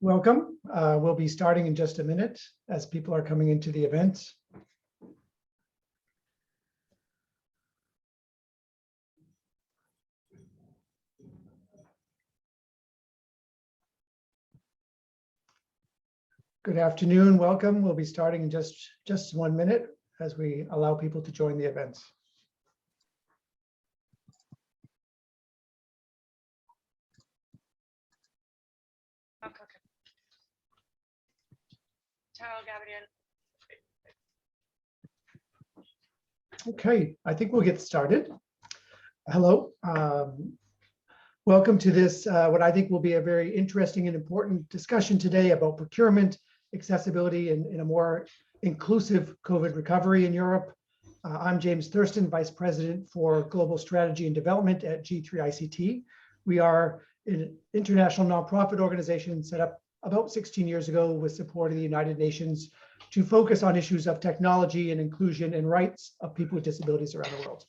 Welcome. We'll be starting in just a minute as people are coming into the event. Good afternoon. Welcome. We'll be starting in just 1 minute as we allow people to join the event. Ciao, Gabriel. Okay, I think we'll get started. Hello. Welcome to this, what I think will be a very interesting and important discussion today about procurement, accessibility, and in a more inclusive COVID recovery in Europe. I'm James Thurston, Vice President for Global Strategy and Development at G3ICT. We are an international nonprofit organization set up about 16 years ago with support of the United Nations to focus on issues of technology and inclusion and rights of people with disabilities around the world.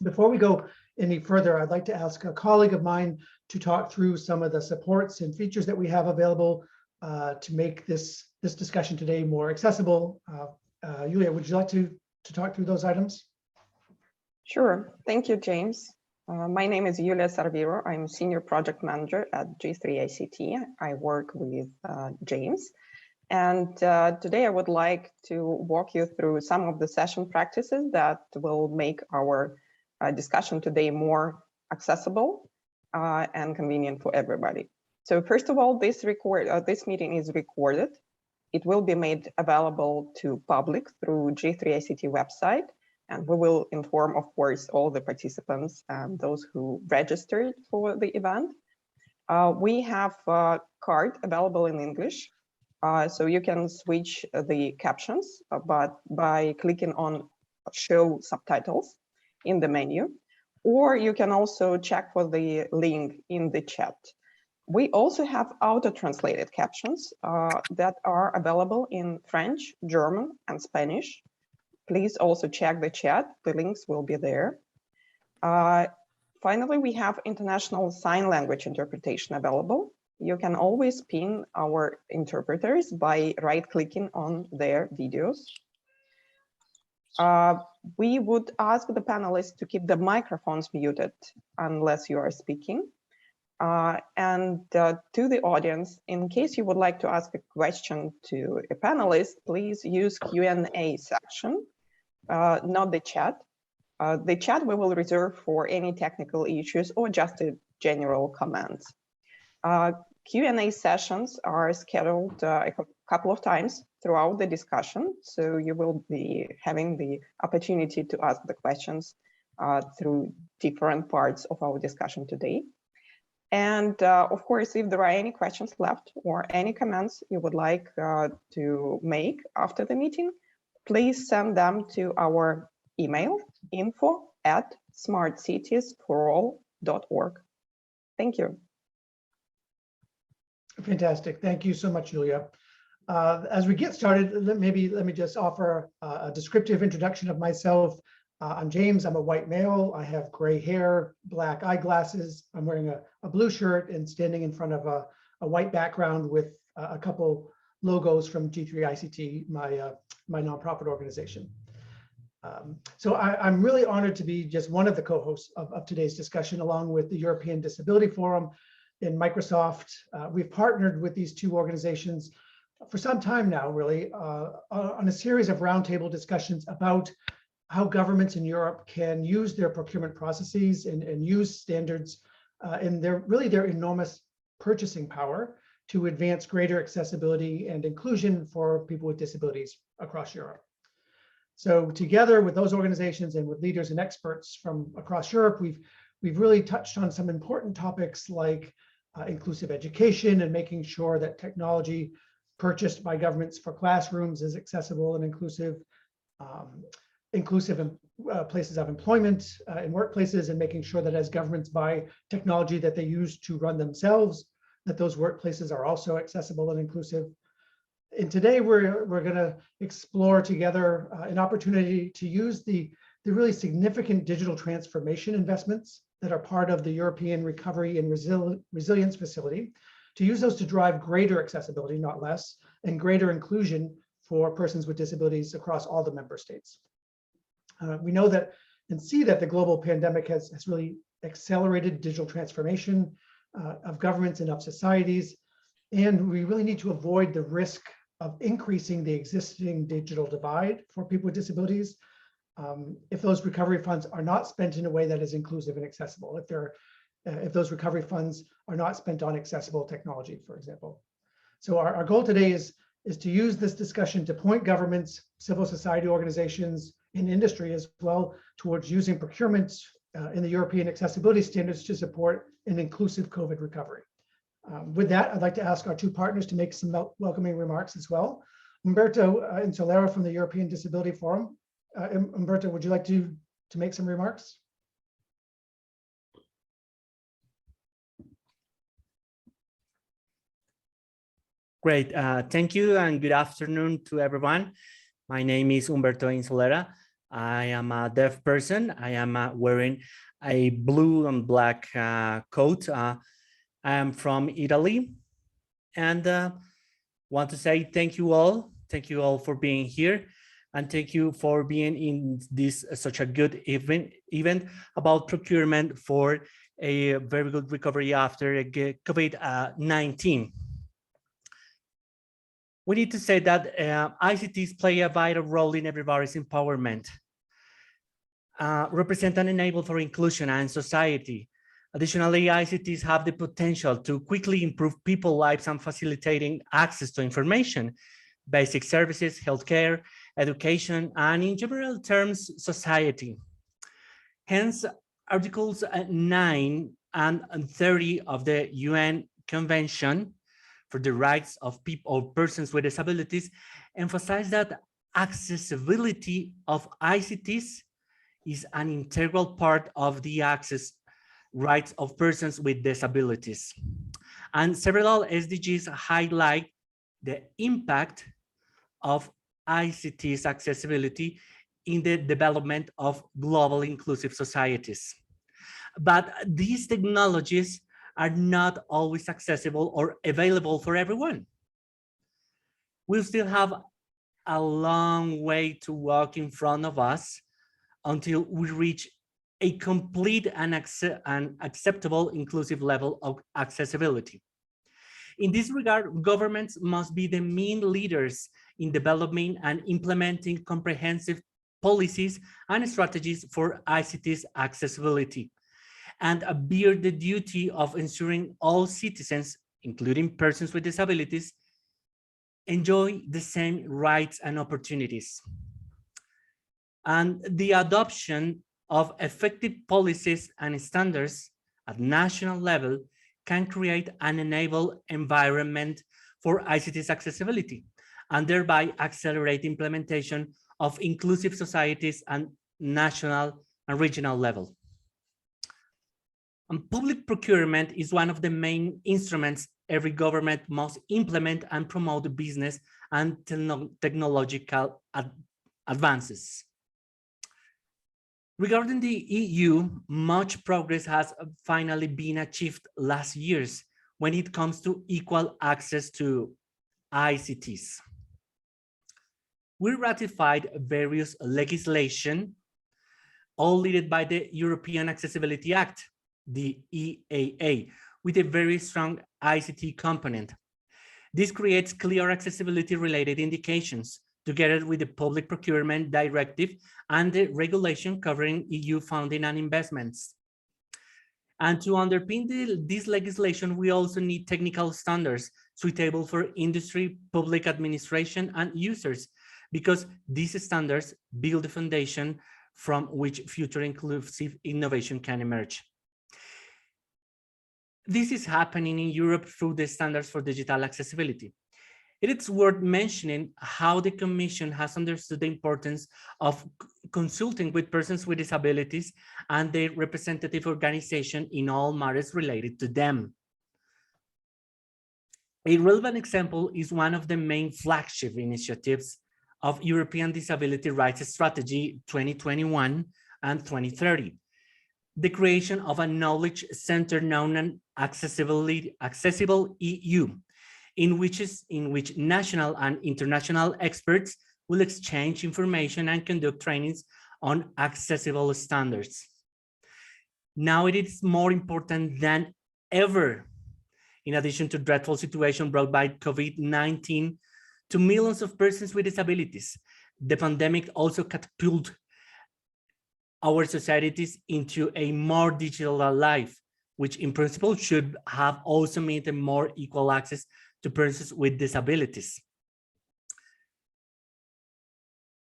Before we go any further, I'd like to ask a colleague of mine to talk through some of the supports and features that we have available to make this discussion today more accessible. Julia, would you like to talk through those items? Sure. Thank you, James. My name is Julia Sarviro. I'm Senior Project Manager at G3ICT. I work with James. And today I would like to walk you through some of the session practices that will make our discussion today more accessible and convenient for everybody. So first of all, this meeting is recorded. It will be made available to public through G3ICT website. And we will inform, of course, all the participants and those who registered for the event. We have a card available in English, so you can switch the captions but by clicking on Show Subtitles in the menu, or you can also check for the link in the chat. We also have auto-translated captions that are available in French, German, and Spanish. Please also check the chat. The links will be there. Finally, we have international sign language interpretation available. You can always pin our interpreters by right-clicking on their videos. We would ask the panelists to keep the microphones muted unless you are speaking. To the audience, in case you would like to ask a question to a panelist, please use Q&A section. Not the chat. The chat we will reserve for any technical issues or just a general comments. Q&A sessions are scheduled a couple of times throughout the discussion, so you will be having the opportunity to ask the questions through different parts of our discussion today. And of course, if there are any questions left or any comments you would like to make after the meeting, please send them to our email, info@smartcitiesforall.org. Thank you. Fantastic. Thank you so much, Julia. As we get started, let me just offer a descriptive introduction of myself. I'm James. I'm a white male. I have gray hair, black eyeglasses. I'm wearing a blue shirt and standing in front of a white background with a couple logos from G3ICT, my nonprofit organization. So I'm really honored to be just one of the co-hosts of today's discussion, along with the European Disability Forum and Microsoft. We've partnered with these two organizations for some time now, really, on a series of roundtable discussions about how governments in Europe can use their procurement processes and use standards and their enormous purchasing power to advance greater accessibility and inclusion for people with disabilities across Europe. So together with those organizations and with leaders and experts from across Europe, we've really touched on some important topics like inclusive education and making sure that technology purchased by governments for classrooms is accessible and inclusive, places of employment in workplaces, and making sure that as governments buy technology that they use to run themselves, that those workplaces are also accessible and inclusive. And today we're going to explore together an opportunity to use the really significant digital transformation investments that are part of the European Recovery and Resilience Facility to use those to drive greater accessibility, not less, and greater inclusion for persons with disabilities across all the member states. We know that and see that the global pandemic has really accelerated digital transformation of governments and of societies. And we really need to avoid the risk of increasing the existing digital divide for people with disabilities if those recovery funds are not spent in a way that is inclusive and accessible, if those recovery funds are not spent on accessible technology, for example. So our goal today is to use this discussion to point governments, civil society organizations, and industry as well towards using procurement in the European accessibility standards to support an inclusive COVID recovery. With that, I'd like to ask our two partners to make some welcoming remarks as well. Humberto Insolera from the European Disability Forum. Humberto, would you like to make some remarks? Great, thank you and good afternoon to everyone. My name is Humberto Insolera. I am a deaf person. I am wearing a blue and black coat. I am from Italy and want to say thank you all. Thank you all for being here and thank you for being in this such a good event about procurement for a very good recovery after COVID-19. We need to say that ICTs play a vital role in everybody's empowerment, represent an enabler for inclusion and society. Additionally, ICTs have the potential to quickly improve people's lives and facilitating access to information, basic services, healthcare, education, and in general terms, society. Hence, Articles 9 and 30 of the UN Convention for the Rights of People or Persons with Disabilities emphasize that accessibility of ICTs is an integral part of the access rights of persons with disabilities. And several SDGs highlight the impact of ICT's accessibility in the development of global inclusive societies. But these technologies are not always accessible or available for everyone. We still have a long way to walk in front of us until we reach a complete and acceptable inclusive level of accessibility. In this regard, governments must be the main leaders in developing and implementing comprehensive policies and strategies for ICT's accessibility, and bear the duty of ensuring all citizens, including persons with disabilities, enjoy the same rights and opportunities. And the adoption of effective policies and standards at national level can create an enable environment for ICT's accessibility and thereby accelerate implementation of inclusive societies at national and regional level. And public procurement is one of the main instruments every government must implement and promote business and technological advances. Regarding the EU, much progress has finally been achieved last years when it comes to equal access to ICTs. We ratified various legislation, all led by the European Accessibility Act, the EAA, with a very strong ICT component. This creates clear accessibility related indications, together with the Public Procurement Directive and the regulation covering EU funding and investments. And to underpin this legislation, we also need technical standards suitable for industry, public administration, and users, because these standards build the foundation from which future inclusive innovation can emerge. This is happening in Europe through the standards for digital accessibility. It is worth mentioning how the Commission has understood the importance of consulting with persons with disabilities and their representative organization in all matters related to them. A relevant example is one of the main flagship initiatives of European Disability Rights Strategy 2021 and 2030, the creation of a knowledge center known as Accessible EU, in which national and international experts will exchange information and conduct trainings on accessible standards. Now it is more important than ever, in addition to dreadful situation brought by COVID-19 to millions of persons with disabilities. The pandemic also catapulted our societies into a more digital life, which in principle should have also made a more equal access to persons with disabilities.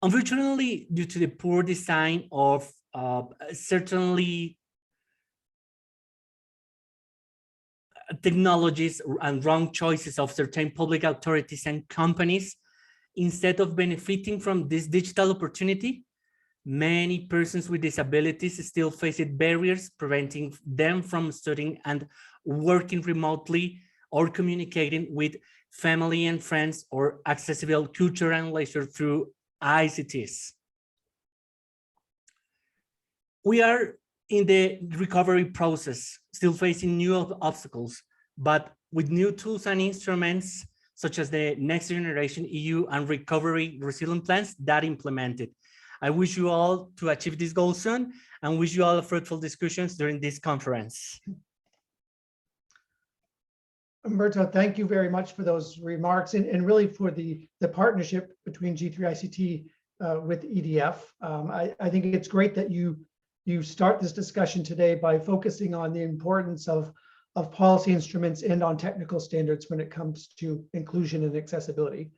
Unfortunately, due to the poor design of certainly technologies and wrong choices of certain public authorities and companies, instead of benefiting from this digital opportunity, many persons with disabilities still face barriers preventing them from studying and working remotely or communicating with family and friends or accessible culture and leisure through ICTs. We are in the recovery process, still facing new obstacles, but with new tools and instruments such as the Next Generation EU and Recovery Resilient Plans that implemented. I wish you all to achieve this goal soon and wish you all fruitful discussions during this conference. Humberto, thank you very much for those remarks and really for the partnership between G3ICT with EDF. I think it's great that you start this discussion today by focusing on the importance of policy instruments and on technical standards when it comes to inclusion and accessibility.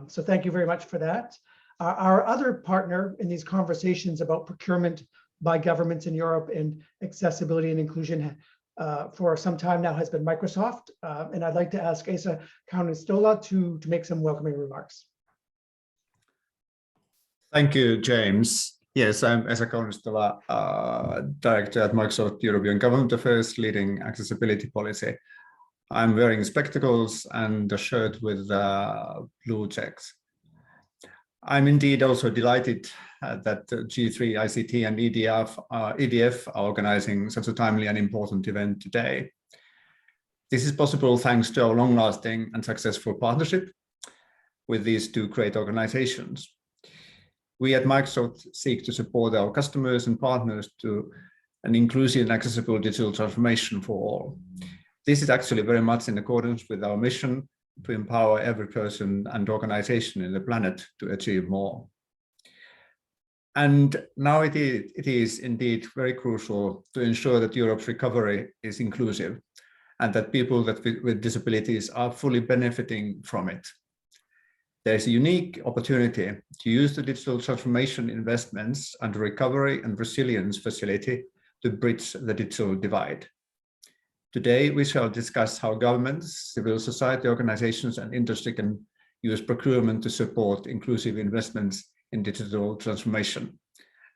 So thank you very much for that. Our other partner in these conversations about procurement by governments in Europe and accessibility and inclusion for some time now has been Microsoft. And I'd like to ask Asa Kaunistola to make some welcoming remarks. Thank you, James. Yes, I'm Asa Kaunistola, Director at Microsoft European Government Affairs, leading accessibility policy. I'm wearing spectacles and a shirt with blue checks. I'm indeed also delighted that G3ICT and EDF are organizing such a timely and important event today. This is possible thanks to our long-lasting and successful partnership with these two great organizations. We at Microsoft seek to support our customers and partners to an inclusive and accessible digital transformation for all. This is actually very much in accordance with our mission to empower every person and organization in the planet to achieve more. And now it is indeed very crucial to ensure that Europe's recovery is inclusive and that people with disabilities are fully benefiting from it. There is a unique opportunity to use the digital transformation investments and recovery and resilience facility to bridge the digital divide. Today, we shall discuss how governments, civil society organizations, and industry can use procurement to support inclusive investments in digital transformation.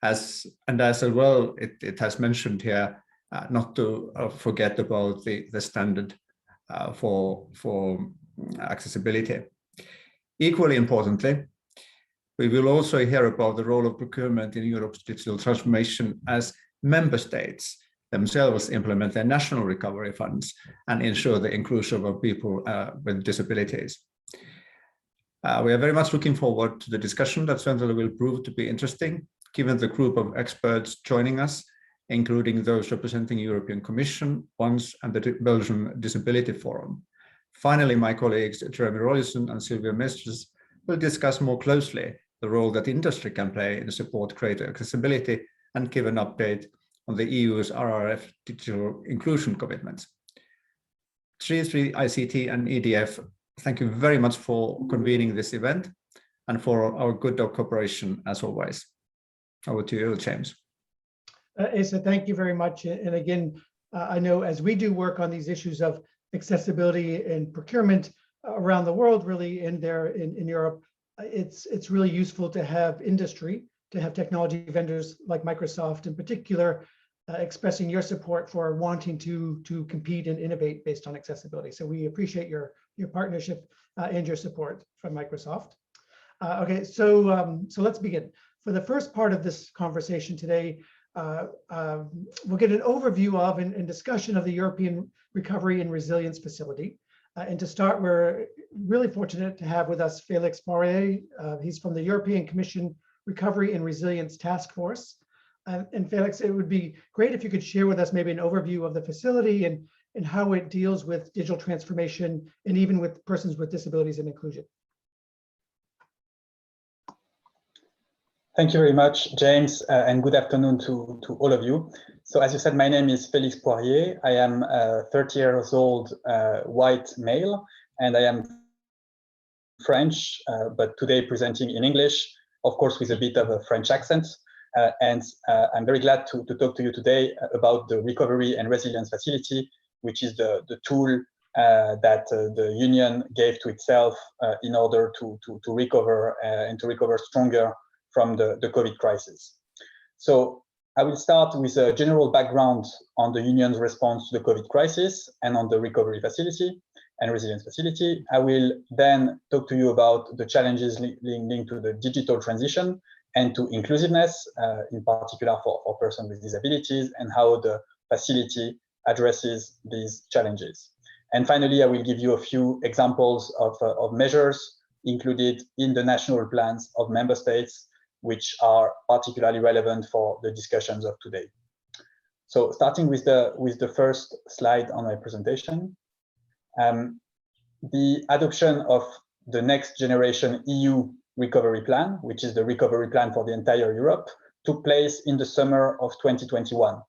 As well, it has mentioned here, not to forget about the standard for accessibility. Equally importantly, we will also hear about the role of procurement in Europe's digital transformation as member states themselves implement their national recovery funds and ensure the inclusion of people with disabilities. We are very much looking forward to the discussion that certainly will prove to be interesting, given the group of experts joining us, including those representing European Commission, ONCE, and the Belgian Disability Forum. Finally, my colleagues Jeremy Rollison and Silvia Mestres will discuss more closely the role that industry can play in support greater accessibility and give an update on the EU's RRF digital inclusion commitments. G3ICT and EDF, thank you very much for convening this event and for our good cooperation as always. Over to you, James. Asa, thank you very much. And again, I know as we do work on these issues of accessibility and procurement around the world, really in Europe, it's really useful to have industry, to have technology vendors like Microsoft in particular, expressing your support for wanting to compete and innovate based on accessibility. So we appreciate your partnership and your support from Microsoft. Okay, so let's begin. For the first part of this conversation today, we'll get an overview of and discussion of the European Recovery and Resilience Facility. And to start, we're really fortunate to have with us Félix Poirier. He's from the European Commission Recovery and Resilience Task Force. And Félix, it would be great if you could share with us maybe an overview of the facility and how it deals with digital transformation and even with persons with disabilities and inclusion. Thank you very much, James, and good afternoon to all of you. So as you said, my name is Félix Poirier. I am a 30 years old white male, and I am French, but today presenting in English, of course, with a bit of a French accent. And I'm very glad to talk to you today about the Recovery and Resilience Facility, which is the tool that the Union gave to itself in order to recover and to recover stronger from the COVID crisis. So I will start with a general background on the Union's response to the COVID crisis and on the Recovery Facility and Resilience Facility. I will then talk to you about the challenges linked to the digital transition and to inclusiveness, in particular for persons with disabilities, and how the facility addresses these challenges. And finally, I will give you a few examples of measures included in the national plans of member states, which are particularly relevant for the discussions of today. So starting with the first slide on my presentation, the adoption of the next generation EU recovery plan, which is the recovery plan for the entire Europe, took place in the summer of 2021.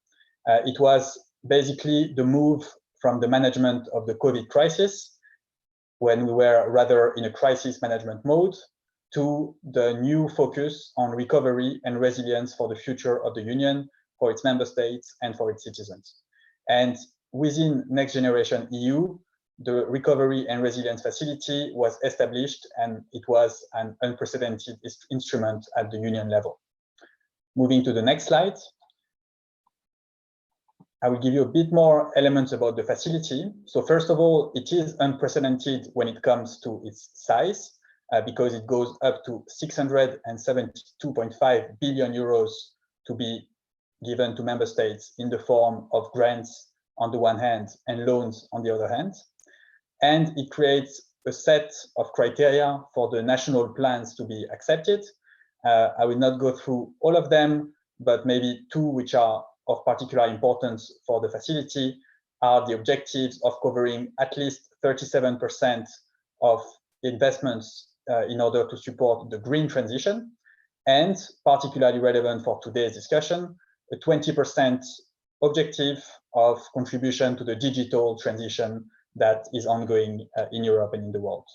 It was basically the move from the management of the COVID crisis, when we were rather in a crisis management mode, to the new focus on recovery and resilience for the future of the Union, for its member states and for its citizens. And within Next Generation EU, the Recovery and Resilience Facility was established, and it was an unprecedented instrument at the Union level. Moving to the next slide, I will give you a bit more elements about the facility. So first of all, it is unprecedented when it comes to its size, because it goes up to 672.5 billion euros to be given to member states in the form of grants on the one hand and loans on the other hand. And it creates a set of criteria for the national plans to be accepted. I will not go through all of them, but maybe two which are of particular importance for the facility are the objectives of covering at least 37% of investments in order to support the green transition, and particularly relevant for today's discussion, a 20% objective of contribution to the digital transition that is ongoing in Europe and in the world.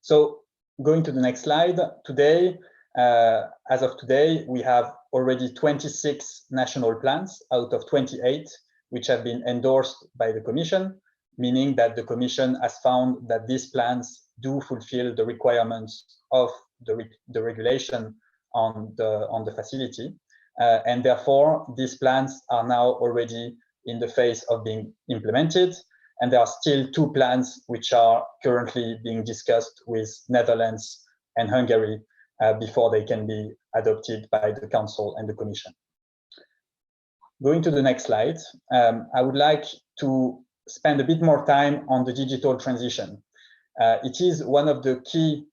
So going to the next slide, today, as of today, we have already 26 national plans out of 28, which have been endorsed by the Commission, meaning that the Commission has found that these plans do fulfill the requirements of the regulation on the facility. And therefore, these plans are now already in the phase of being implemented. And there are still two plans which are currently being discussed with Netherlands and Hungary before they can be adopted by the Council and the Commission. Going to the next slide, I would like to spend a bit more time on the digital transition. It is one of the key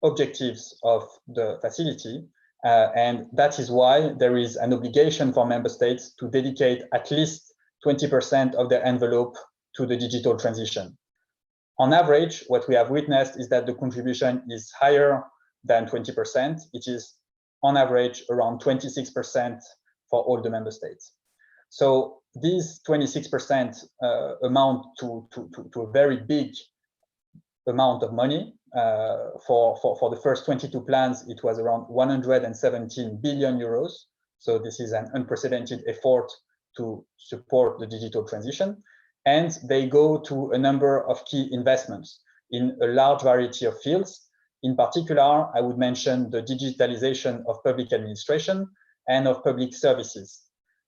objectives of the facility, and that is why there is an obligation for member states to dedicate at least 20% of their envelope to the digital transition. On average, what we have witnessed is that the contribution is higher than 20%. It is on average around 26% for all the member states. So these 26% amount to a very big amount of money. For the first 22 plans, it was around 117 billion euros. So this is an unprecedented effort to support the digital transition. And they go to a number of key investments in a large variety of fields. In particular, I would mention the digitalization of public administration and of public services.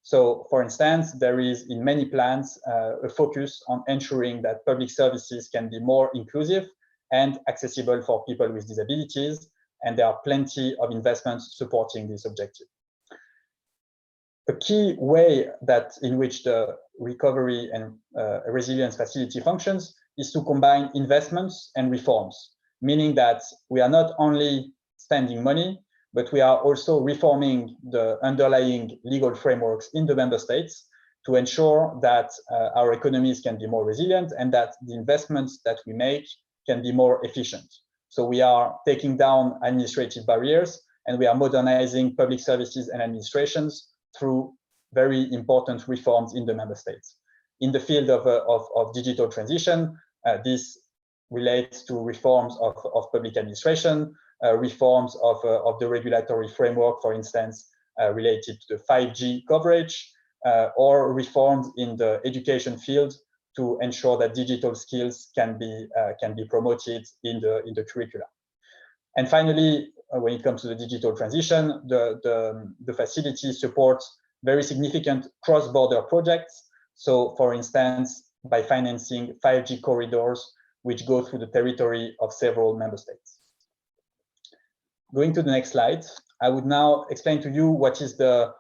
So, for instance, there is in many plans a focus on ensuring that public services can be more inclusive and accessible for people with disabilities, and there are plenty of investments supporting this objective. a key way that in which the recovery and resilience facility functions is to combine investments and reforms, meaning that we are not only spending money, but we are also reforming the underlying legal frameworks in the member states to ensure that our economies can be more resilient and that the investments that we make can be more efficient. So we are taking down administrative barriers and we are modernizing public services and administrations through very important reforms in the member states. In the field of digital transition, this relates to reforms of public administration, reforms of the regulatory framework, for instance, related to the 5G coverage, or reforms in the education field to ensure that digital skills can be promoted in the curricula. And finally, when it comes to the digital transition, the facility supports very significant cross-border projects. So, for instance, by financing 5G corridors, which go through the territory of several member states. Going to the next slide, I would now explain to you what is the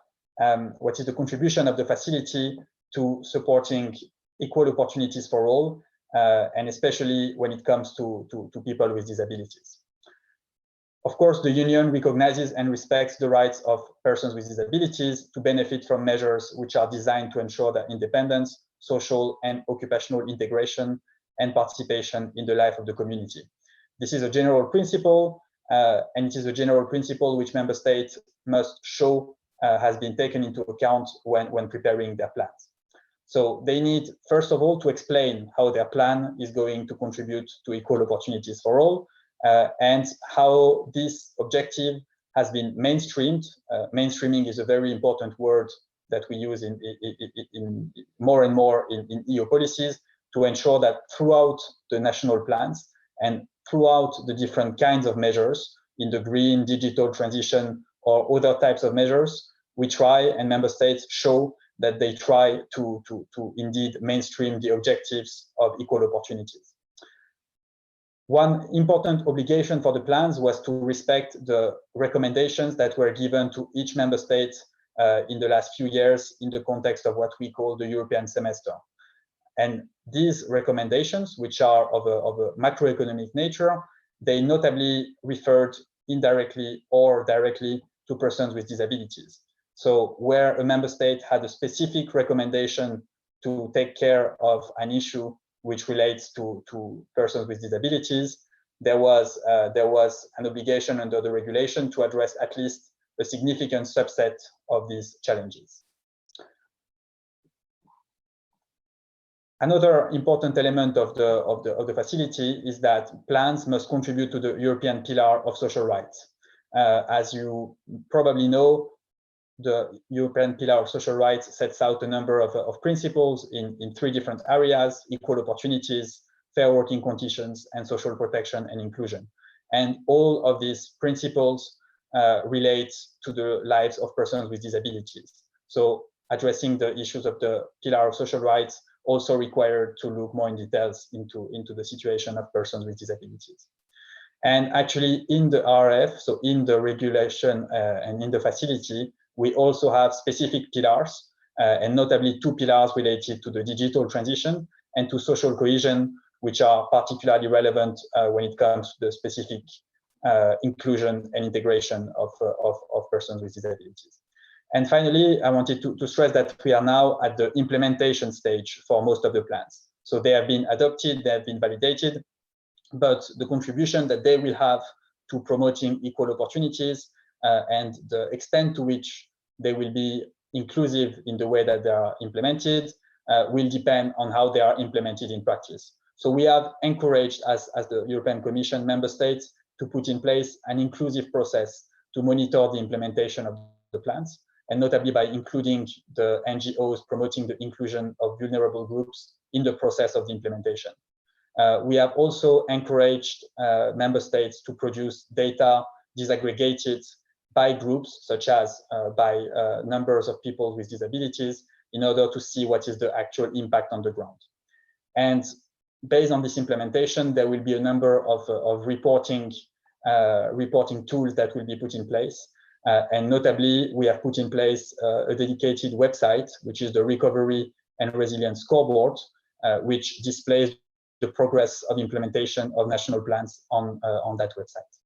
contribution of the facility to supporting equal opportunities for all, and especially when it comes to people with disabilities. Of course, the Union recognizes and respects the rights of persons with disabilities to benefit from measures which are designed to ensure their independence, social and occupational integration, and participation in the life of the community. This is a general principle, and it is a general principle which member states must show has been taken into account when preparing their plans. So they need, first of all, to explain how their plan is going to contribute to equal opportunities for all, and how this objective has been mainstreamed. Mainstreaming is a very important word that we use in more and more in EU policies to ensure that throughout the national plans and throughout the different kinds of measures in the green, digital transition, or other types of measures, we try and member states show that they try to indeed mainstream the objectives of equal opportunities. One important obligation for the plans was to respect the recommendations that were given to each member state in the last few years in the context of what we call the European semester. And these recommendations, which are of a macroeconomic nature, they notably referred indirectly or directly to persons with disabilities. So where a member state had a specific recommendation to take care of an issue which relates to persons with disabilities, there was an obligation under the regulation to address at least a significant subset of these challenges. Another important element of the facility is that plans must contribute to the European pillar of social rights. As you probably know, the European pillar of social rights sets out a number of principles in three different areas: equal opportunities, fair working conditions, and social protection and inclusion. And all of these principles relate to the lives of persons with disabilities. So addressing the issues of the pillar of social rights also required to look more in details into the situation of persons with disabilities. And actually in the RF, so in the regulation and in the facility, we also have specific pillars, and notably two pillars related to the digital transition and to social cohesion, which are particularly relevant when it comes to the specific inclusion and integration of persons with disabilities. And finally, I wanted to stress that we are now at the implementation stage for most of the plans. So they have been adopted, they have been validated, but the contribution that they will have to promoting equal opportunities and the extent to which they will be inclusive in the way that they are implemented will depend on how they are implemented in practice. So we have encouraged, as the European Commission, member states to put in place an inclusive process to monitor the implementation of the plans, and notably by including the NGOs promoting the inclusion of vulnerable groups in the process of the implementation. We have also encouraged member states to produce data disaggregated by groups, such as by numbers of people with disabilities, in order to see what is the actual impact on the ground. And based on this implementation, there will be a number of reporting tools that will be put in place. And notably, we have put in place a dedicated website, which is the Recovery and Resilience Scoreboard, which displays the progress of implementation of national plans on that website.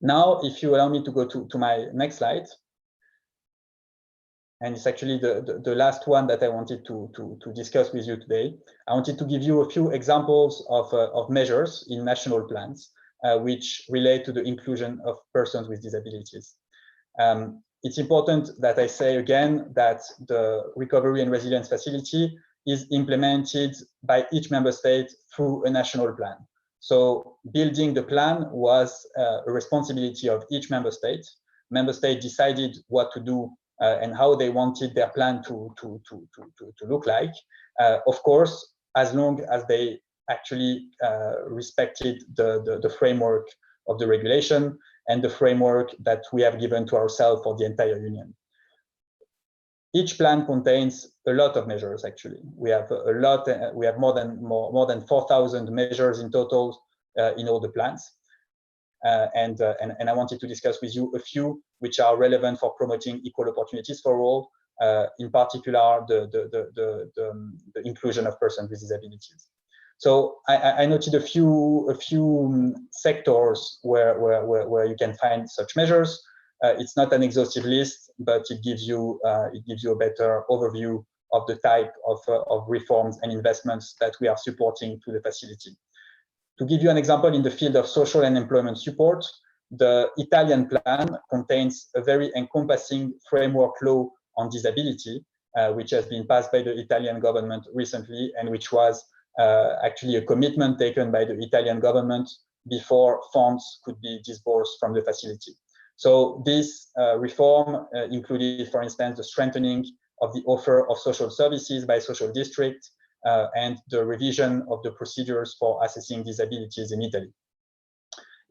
Now, if you allow me to go to my next slide, and it's actually the last one that I wanted to discuss with you today. I wanted to give you a few examples of measures in national plans which relate to the inclusion of persons with disabilities. It's important that I say again that the Recovery and Resilience Facility is implemented by each member state through a national plan. So building the plan was a responsibility of each member state. Member state decided what to do and how they wanted their plan to look like. Of course, as long as they actually respected the framework of the regulation and the framework that we have given to ourselves for the entire union. Each plan contains a lot of measures. Actually, we have a lot. We have more than 4,000 measures in total in all the plans. And I wanted to discuss with you a few which are relevant for promoting equal opportunities for all, in particular the inclusion of persons with disabilities. So I noted a few sectors where you can find such measures. It's not an exhaustive list, but it gives you a better overview of the type of reforms and investments that we are supporting to the facility. To give you an example, in the field of social and employment support, the Italian plan contains a very encompassing framework law on disability, which has been passed by the Italian government recently, and which was actually a commitment taken by the Italian government before funds could be disbursed from the facility. So this reform included, for instance, the strengthening of the offer of social services by social district, and the revision of the procedures for assessing disabilities in Italy.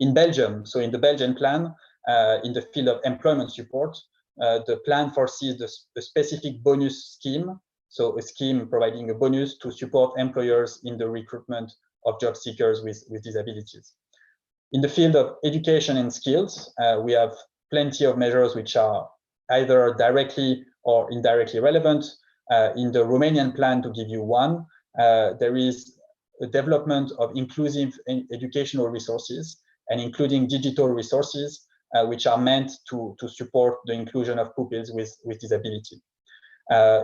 In Belgium, so in the Belgian plan, in the field of employment support, the plan foresees the specific bonus scheme, so a scheme providing a bonus to support employers in the recruitment of job seekers with disabilities. In the field of education and skills, we have plenty of measures which are either directly or indirectly relevant. In the Romanian plan, to give you one, there is a development of inclusive educational resources, and including digital resources, which are meant to support the inclusion of pupils with disability.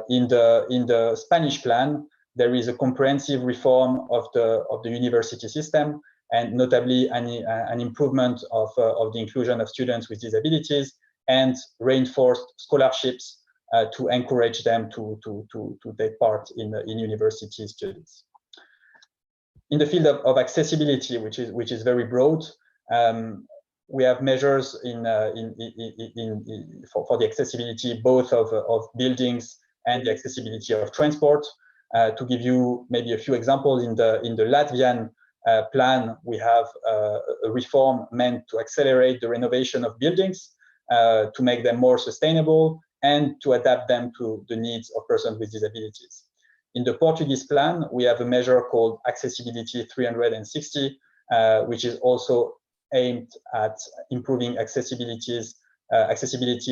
In the Spanish plan, there is a comprehensive reform of the university system, and notably an improvement of the inclusion of students with disabilities and reinforced scholarships to encourage them to take part in university studies. In the field of accessibility, which is very broad, we have measures for the accessibility both of buildings and the accessibility of transport. To give you maybe a few examples, in the Latvian plan, we have a reform meant to accelerate the renovation of buildings to make them more sustainable and to adapt them to the needs of persons with disabilities. In the Portuguese plan, we have a measure called Accessibility 360, which is also aimed at improving accessibility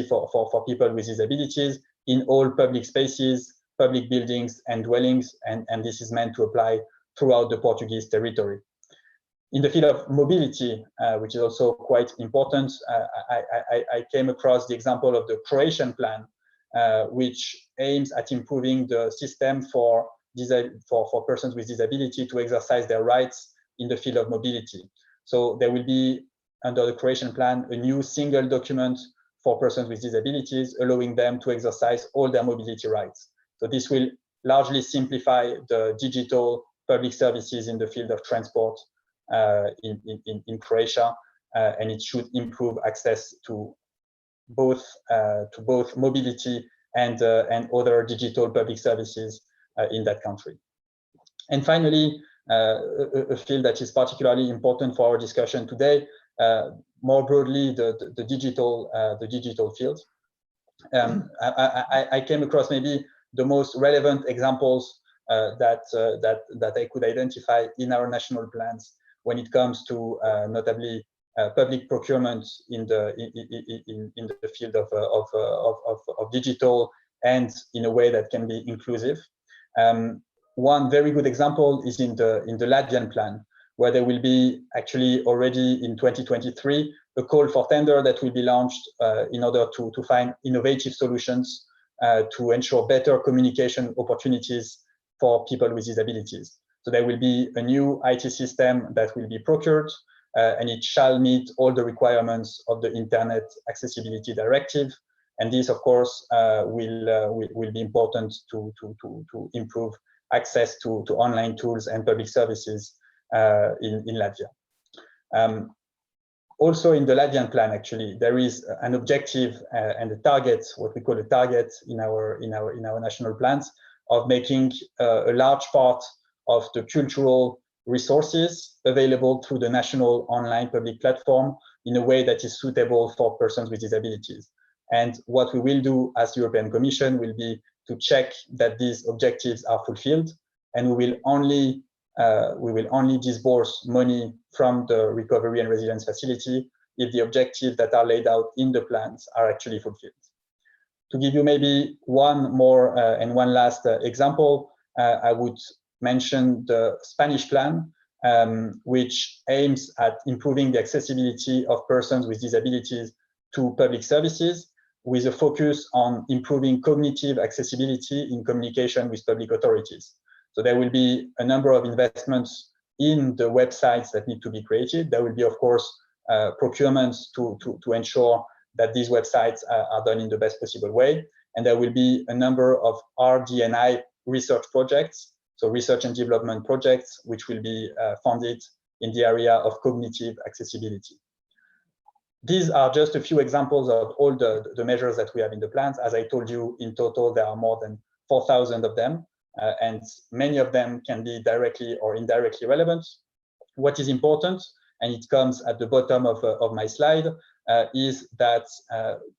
for people with disabilities in all public spaces, public buildings and dwellings, and this is meant to apply throughout the Portuguese territory. In the field of mobility, which is also quite important, I came across the example of the Croatian plan, which aims at improving the system for persons with disability to exercise their rights in the field of mobility. So there will be, under the Croatian plan, a new single document for persons with disabilities, allowing them to exercise all their mobility rights. So this will largely simplify the digital public services in the field of transport in Croatia, and it should improve access to both mobility and other digital public services in that country. And finally, a field that is particularly important for our discussion today, more broadly, the digital field. I came across maybe the most relevant examples that I could identify in our national plans when it comes to notably public procurement in the field of digital, and in a way that can be inclusive. One very good example is in the Latvian plan, where there will be actually already in 2023 a call for tender that will be launched in order to find innovative solutions to ensure better communication opportunities for people with disabilities. So there will be a new IT system that will be procured, and it shall meet all the requirements of the Internet Accessibility Directive. And this, of course, will be important to improve access to online tools and public services in Latvia. Also in the Latvian plan, actually, there is an objective and a target, what we call a target in our national plans, of making a large part of the cultural resources available through the national online public platform in a way that is suitable for persons with disabilities. And what we will do as European Commission will be to check that these objectives are fulfilled, and we will only disburse money from the Recovery and Resilience Facility if the objectives that are laid out in the plans are actually fulfilled. To give you maybe one more and one last example, I would mention the Spanish plan, which aims at improving the accessibility of persons with disabilities to public services, with a focus on improving cognitive accessibility in communication with public authorities. So there will be a number of investments in the websites that need to be created. There will be, of course, procurements to ensure that these websites are done in the best possible way. And there will be a number of RD&I research projects, so research and development projects, which will be funded in the area of cognitive accessibility. These are just a few examples of all the measures that we have in the plans. As I told you, in total, there are more than 4,000 of them. And many of them can be directly or indirectly relevant. What is important, and it comes at the bottom of my slide, is that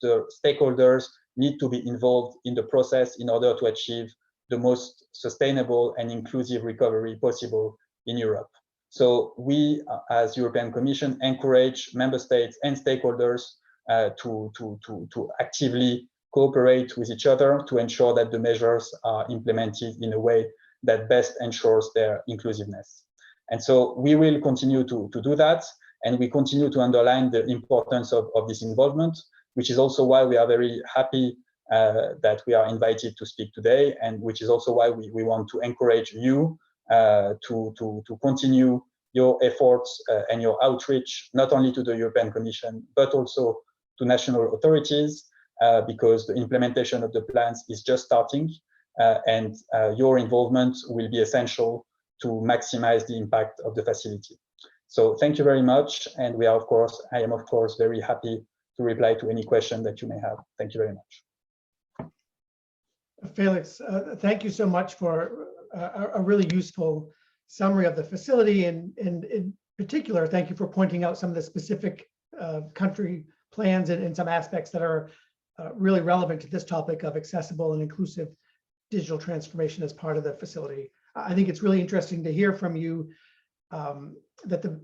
the stakeholders need to be involved in the process in order to achieve the most sustainable and inclusive recovery possible in Europe. So we, as European Commission, encourage member states and stakeholders to actively cooperate with each other to ensure that the measures are implemented in a way that best ensures their inclusiveness. And so we will continue to do that, and we continue to underline the importance of this involvement, which is also why we are very happy that we are invited to speak today, and which is also why we want to encourage you to continue your efforts and your outreach, not only to the European Commission, but also to national authorities, because the implementation of the plans is just starting, and your involvement will be essential to maximize the impact of the facility. So thank you very much, and I am of course very happy to reply to any question that you may have. Thank you very much. Félix, thank you so much for a really useful summary of the facility, and in particular, thank you for pointing out some of the specific country plans and some aspects that are really relevant to this topic of accessible and inclusive digital transformation as part of the facility. I think it's really interesting to hear from you that the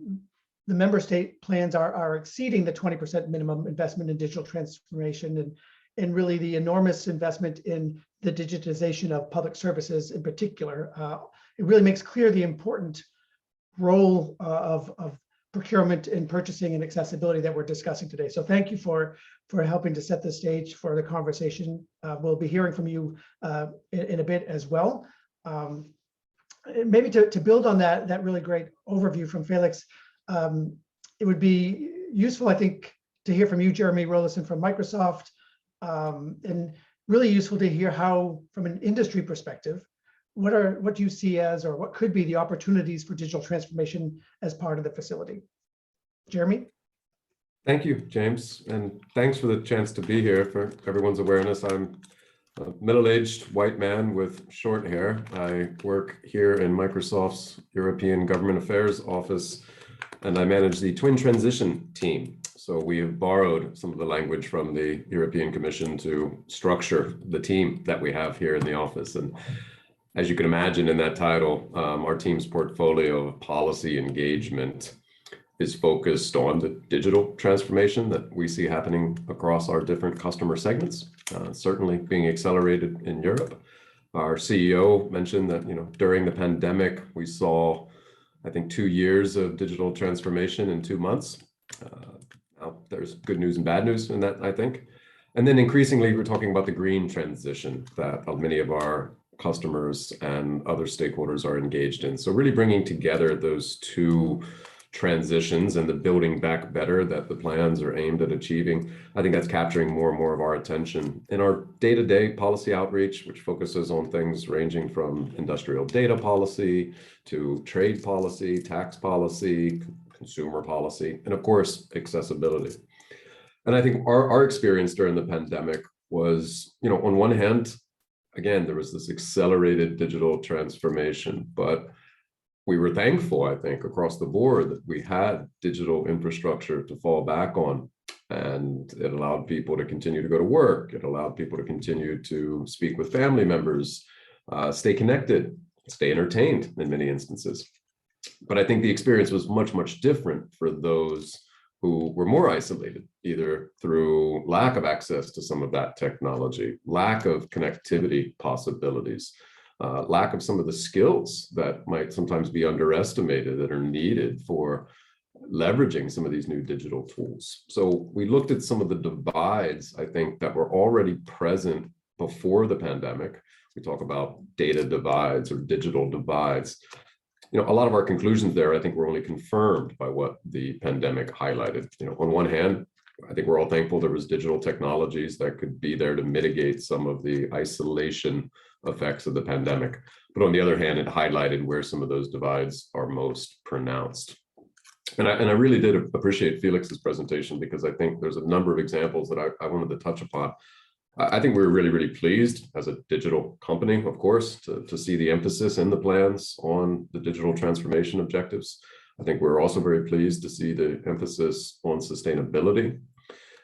member state plans are exceeding the 20% minimum investment in digital transformation, and really the enormous investment in the digitization of public services in particular. It really makes clear the important role of procurement in purchasing and accessibility that we're discussing today. So thank you for helping to set the stage for the conversation. We'll be hearing from you in a bit as well. Maybe to build on that really great overview from Félix, it would be useful, I think, to hear from you, Jeremy Rollison from Microsoft, and really useful to hear how, from an industry perspective, what do you see as, or what could be the opportunities for digital transformation as part of the facility? Jeremy? Thank you, James, and thanks for the chance to be here. For everyone's awareness, I'm a middle-aged white man with short hair. I work here in Microsoft's European Government Affairs office, and I manage the Twin Transition team. So we have borrowed some of the language from the European Commission to structure the team that we have here in the office. And as you can imagine in that title, our team's portfolio of policy engagement is focused on the digital transformation that we see happening across our different customer segments, certainly being accelerated in Europe. Our CEO mentioned that, during the pandemic, we saw, I think, 2 years of digital transformation in 2 months. Now there's good news and bad news in that, I think. And then increasingly, we're talking about the green transition that many of our customers and other stakeholders are engaged in. So really bringing together those two transitions and the building back better that the plans are aimed at achieving, I think that's capturing more and more of our attention in our day-to-day policy outreach, which focuses on things ranging from industrial data policy to trade policy, tax policy, consumer policy, and of course, accessibility. And I think our experience during the pandemic was, on one hand, again, there was this accelerated digital transformation, but we were thankful, I think, across the board that we had digital infrastructure to fall back on, and it allowed people to continue to go to work. It allowed people to continue to speak with family members, stay connected, stay entertained in many instances. But I think the experience was much, much different for those who were more isolated, either through lack of access to some of that technology, lack of connectivity possibilities, lack of some of the skills that might sometimes be underestimated that are needed for leveraging some of these new digital tools. So we looked at some of the divides, I think, that were already present before the pandemic. We talk about data divides or digital divides. A lot of our conclusions there, I think, were only confirmed by what the pandemic highlighted. On one hand, I think we're all thankful there was digital technologies that could be there to mitigate some of the isolation effects of the pandemic. But on the other hand, it highlighted where some of those divides are most pronounced. And I really did appreciate Félix's presentation, because I think there's a number of examples that I wanted to touch upon. I think we're really, really pleased as a digital company, of course, to see the emphasis in the plans on the digital transformation objectives. I think we're also very pleased to see the emphasis on sustainability.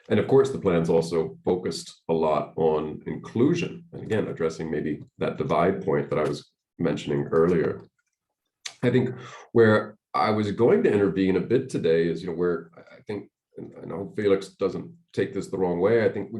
And of course, the plans also focused a lot on inclusion, and again, addressing maybe that divide point that I was mentioning earlier. I think where I was going to intervene a bit today is, where I think, and I know Félix doesn't take this the wrong way, I think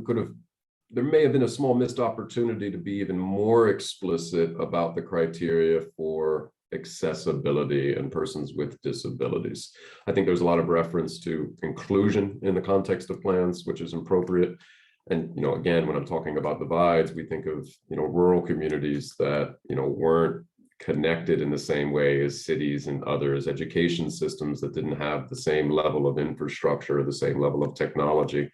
there may have been a small missed opportunity to be even more explicit about the criteria for accessibility and persons with disabilities. I think there's a lot of reference to inclusion in the context of plans, which is appropriate. And, again, when I'm talking about divides, we think of, rural communities that, weren't connected in the same way as cities and others, education systems that didn't have the same level of infrastructure, the same level of technology.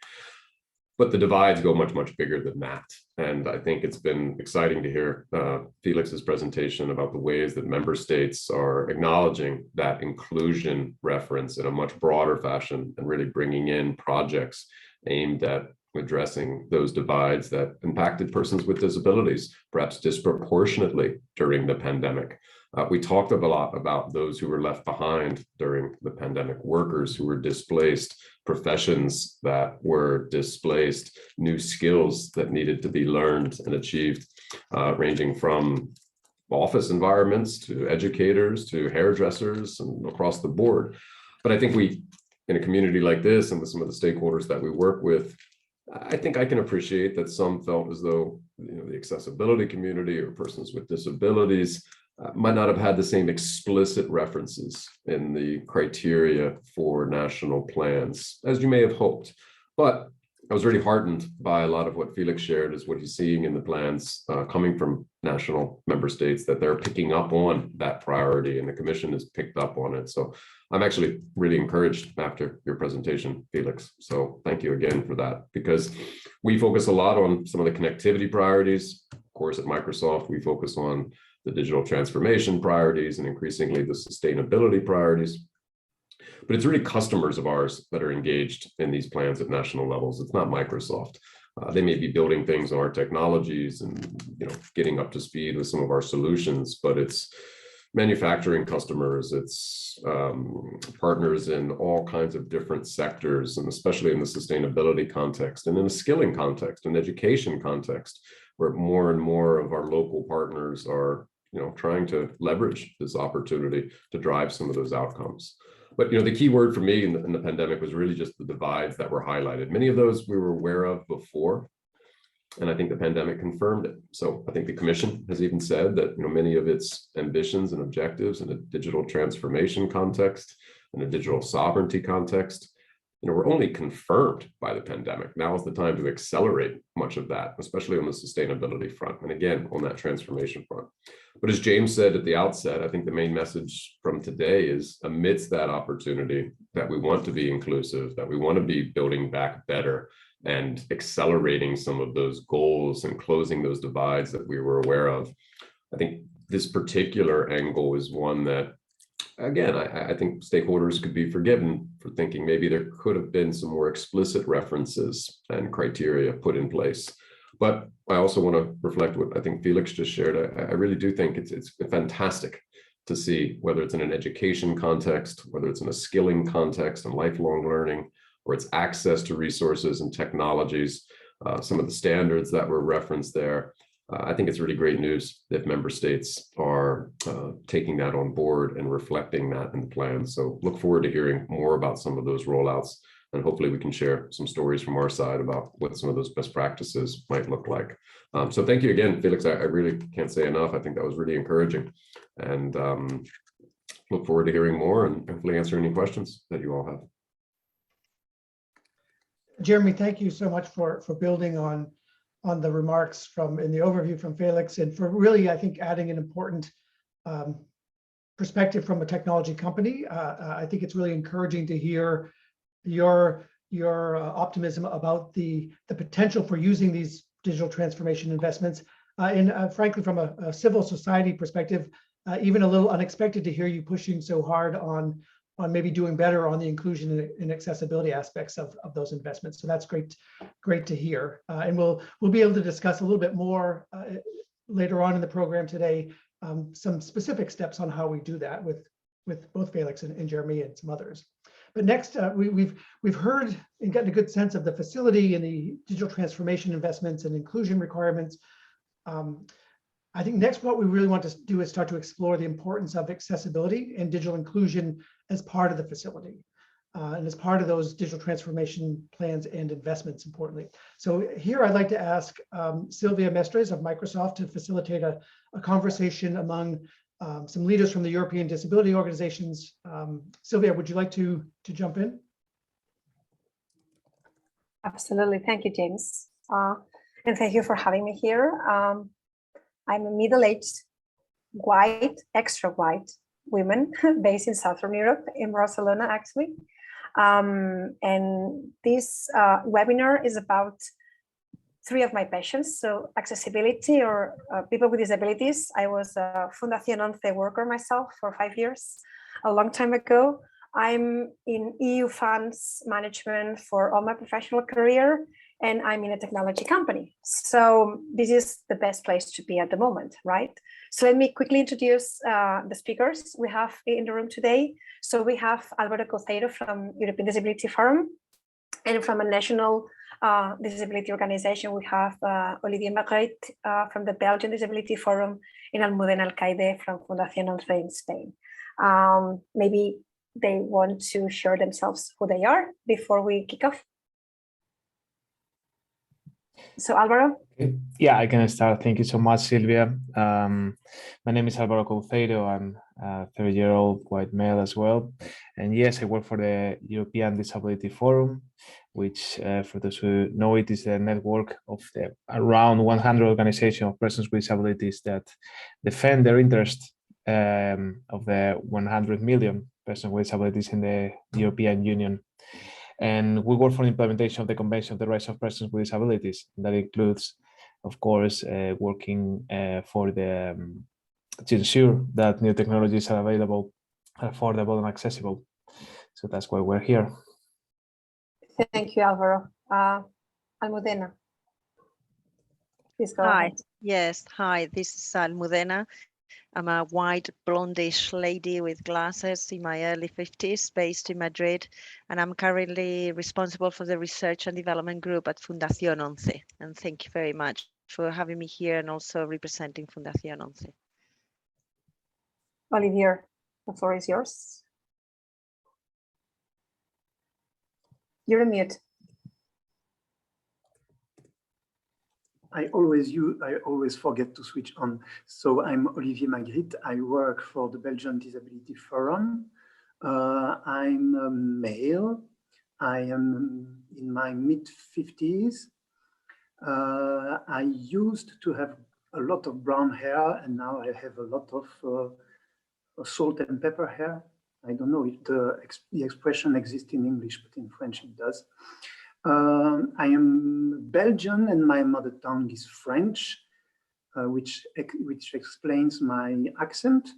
But the divides go much, much bigger than that. And I think it's been exciting to hear Félix's presentation about the ways that member states are acknowledging that inclusion reference in a much broader fashion and really bringing in projects aimed at addressing those divides that impacted persons with disabilities, perhaps disproportionately during the pandemic. We talked a lot about those who were left behind during the pandemic, workers who were displaced, professions that were displaced, new skills that needed to be learned and achieved, ranging from office environments to educators to hairdressers and across the board. But I think in a community like this and with some of the stakeholders that we work with, I think I can appreciate that some felt as though the accessibility community or persons with disabilities might not have had the same explicit references in the criteria for national plans as you may have hoped. But I was really heartened by a lot of what Félix shared is what he's seeing in the plans coming from national member states, that they're picking up on that priority and the Commission has picked up on it. So I'm actually really encouraged after your presentation, Félix. So thank you again for that, because we focus a lot on some of the connectivity priorities. Of course, at Microsoft, we focus on the digital transformation priorities and increasingly the sustainability priorities. But it's really customers of ours that are engaged in these plans at national levels. It's not Microsoft. They may be building things on our technologies and getting up to speed with some of our solutions, but it's manufacturing customers, it's partners in all kinds of different sectors, and especially in the sustainability context and in a skilling context and education context, where more and more of our local partners are trying to leverage this opportunity to drive some of those outcomes. But the key word for me in the pandemic was really just the divides that were highlighted. Many of those we were aware of before, and I think the pandemic confirmed it. So I think the Commission has even said that many of its ambitions and objectives in a digital transformation context, in a digital sovereignty context, were only confirmed by the pandemic. Now is the time to accelerate much of that, especially on the sustainability front, and again, on that transformation front. But as James said at the outset, I think the main message from today is, amidst that opportunity, that we want to be inclusive, that we want to be building back better and accelerating some of those goals and closing those divides that we were aware of. I think this particular angle is one that, again, I think stakeholders could be forgiven for thinking maybe there could have been some more explicit references and criteria put in place. But I also want to reflect what I think Félix just shared. I really do think it's fantastic to see, whether it's in an education context, whether it's in a skilling context and lifelong learning, or it's access to resources and technologies, some of the standards that were referenced there. I think it's really great news if member states are taking that on board and reflecting that in the plan. So look forward to hearing more about some of those rollouts, and hopefully we can share some stories from our side about what some of those best practices might look like. So thank you again, Félix. I really can't say enough. I think that was really encouraging, and look forward to hearing more and hopefully answer any questions that you all have. Jeremy, thank you so much for building on the remarks in the overview from Félix, and for really, I think, adding an important perspective from a technology company. I think it's really encouraging to hear your optimism about the potential for using these digital transformation investments. And frankly, from a civil society perspective, even a little unexpected to hear you pushing so hard on maybe doing better on the inclusion and accessibility aspects of those investments. So that's great to hear. And we'll be able to discuss a little bit more later on in the program today, some specific steps on how we do that with both Félix and Jeremy and some others. But next, we've heard and gotten a good sense of the facility and the digital transformation investments and inclusion requirements. I think next what we really want to do is start to explore the importance of accessibility and digital inclusion as part of the facility and as part of those digital transformation plans and investments, importantly. So here I'd like to ask Silvia Mestres of Microsoft to facilitate a conversation among some leaders from the European disability organizations. Silvia, would you like to jump in? Absolutely. Thank you, James. And thank you for having me here. I'm a middle-aged, white, extra white woman based in Southern Europe, in Barcelona, actually. And this webinar is about three of my passions. So accessibility, or people with disabilities. I was a Fundación 11 worker myself for 5 years, a long time ago. I'm in EU funds management for all my professional career, and I'm in a technology company. So this is the best place to be at the moment, right? So let me quickly introduce the speakers we have in the room today. So we have Alvaro Couceiro from European Disability Forum, and from a national disability organization, we have Olivier Magritte from the Belgian Disability Forum, and Almudena Alcaide from Fundación 11 in Spain. Maybe they want to share themselves who they are before we kick off. So Alvaro? Yeah, I can start. Thank you so much, Silvia. My name is Alvaro Couceiro. I'm a 30-year-old white male as well. And yes, I work for the European Disability Forum, which for those who know it, is a network of around 100 organizations of persons with disabilities that defend their interest of the 100 million persons with disabilities in the European Union. And we work for the implementation of the Convention of the Rights of Persons with Disabilities. That includes, of course, working for to ensure that new technologies are available, affordable, and accessible. So that's why we're here. Thank you, Alvaro. Almudena, please go Hi. ahead. Yes, hi, this is Almudena. I'm a white blondish lady with glasses in my early 50s, based in Madrid, and I'm currently responsible for the research and development group at Fundación 11. And thank you very much for having me here and also representing Fundación 11. Olivier, the floor is yours. You're on mute. I always forget to switch on. So I'm Olivier Magritte. I work for the Belgian Disability Forum. I'm a male. I am in my mid-50s. I used to have a lot of brown hair, and now I have a lot of salt and pepper hair. I don't know if the expression exists in English, but in French it does. I am Belgian and my mother tongue is French, which explains my accent,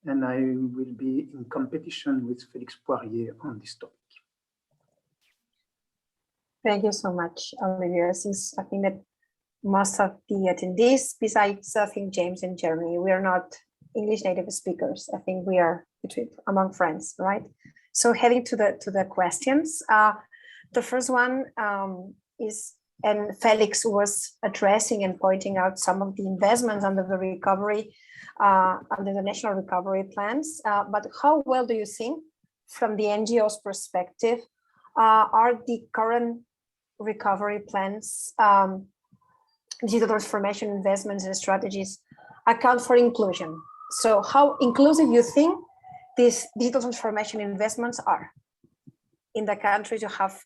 and I will be in competition with Félix Poirier on this topic. Thank you so much, Olivier. Since I think that most of the attendees, besides I think James and Jeremy, we are not English native speakers. I think we are among friends, right? So heading to the questions. The first one is, and Félix was addressing and pointing out some of the investments under the recovery, under the national recovery plans. But how well do you think, from the NGO's perspective, are the current recovery plans, digital transformation investments and strategies account for inclusion? So how inclusive you think these digital transformation investments are in the countries you have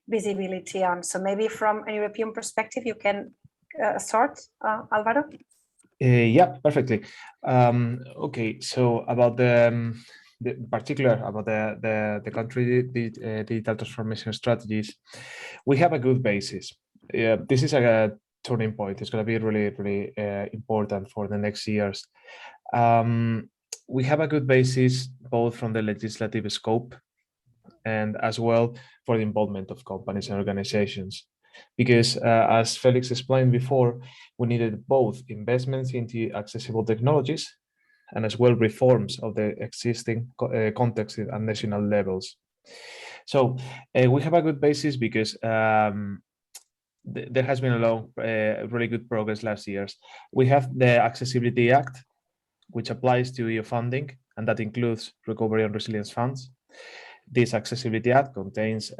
visibility on? So maybe from a European perspective, you can start, Alvaro? Yeah, perfectly. Okay, so about the particular about the country digital transformation strategies, we have a good basis. This is a turning point. It's going to be really important for the next years. We have a good basis both from the legislative scope and as well for the involvement of companies and organizations. Because as Félix explained before, we needed both investments into accessible technologies and as well reforms of the existing context at national levels. So we have a good basis because there has been a long, really good progress last years. We have the Accessibility Act, which applies to EU funding, and that includes recovery and resilience funds. This Accessibility Act contains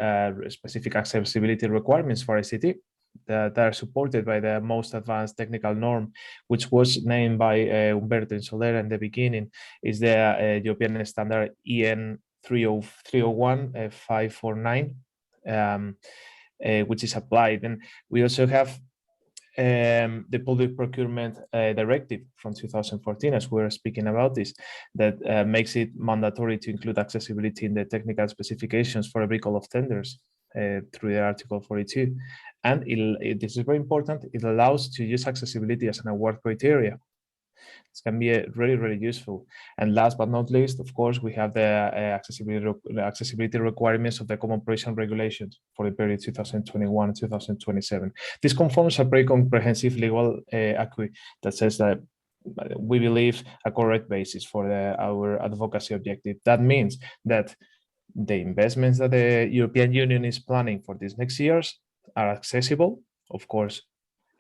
specific accessibility requirements for ICT that are supported by the most advanced technical norm, which was named by Humberto Insolera in the beginning, is the European standard EN 301-549, which is applied. And we also have the Public Procurement Directive from 2014, as we were speaking about this, that makes it mandatory to include accessibility in the technical specifications for every call of tenders through the Article 42. And this is very important. It allows to use accessibility as an award criteria. This can be really useful. And last but not least, of course, we have the accessibility requirements of the Common Provision Regulations for the period 2021-2027. This conforms a very comprehensive legal acquis that says that we believe a correct basis for our advocacy objective. That means that the investments that the European Union is planning for these next years are accessible, of course,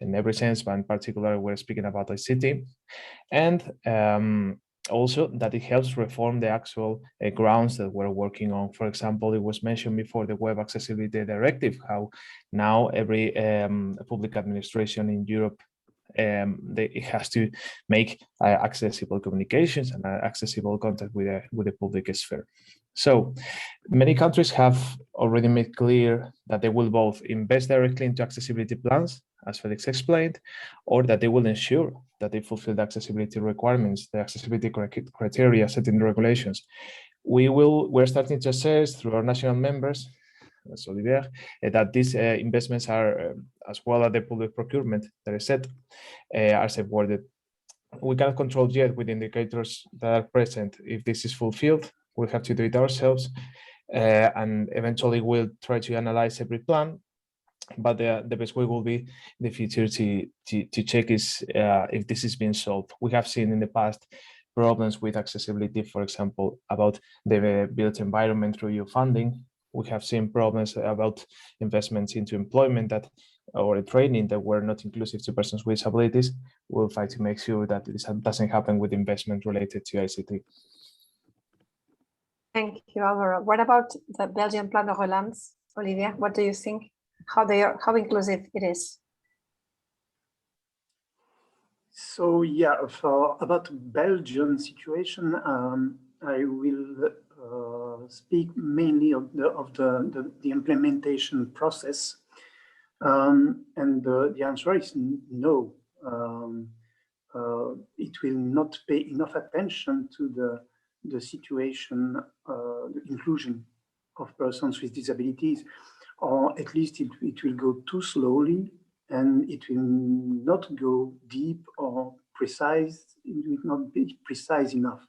in every sense, but in particular, we're speaking about ICT, and also that it helps reform the actual grounds that we're working on. For example, it was mentioned before the Web Accessibility Directive, how now every public administration in Europe it has to make accessible communications and accessible contact with the public sphere. So many countries have already made clear that they will both invest directly into accessibility plans, as Félix explained, or that they will ensure that they fulfill the accessibility requirements, the accessibility criteria set in the regulations. We're starting to assess through our national members, as Olivier, that these investments are, as well as the public procurement that is set, are supported. We cannot control yet with indicators that are present if this is fulfilled. We'll have to do it ourselves, and eventually we'll try to analyze every plan. But the best way will be in the future to check if this is being solved. We have seen in the past problems with accessibility, for example, about the built environment through EU funding. We have seen problems about investments into employment or training that were not inclusive to persons with disabilities. We'll try to make sure that this doesn't happen with investment related to ICT. Thank you, Alvaro. What about the Belgian Plan de Relance? Olivier, what do you think? How inclusive it is? So yeah, about Belgian situation, I will speak mainly of the implementation process, and the answer is no. It will not pay enough attention to the situation, the inclusion of persons with disabilities, or at least it will go too slowly, and it will not go deep or precise. It will not be precise enough.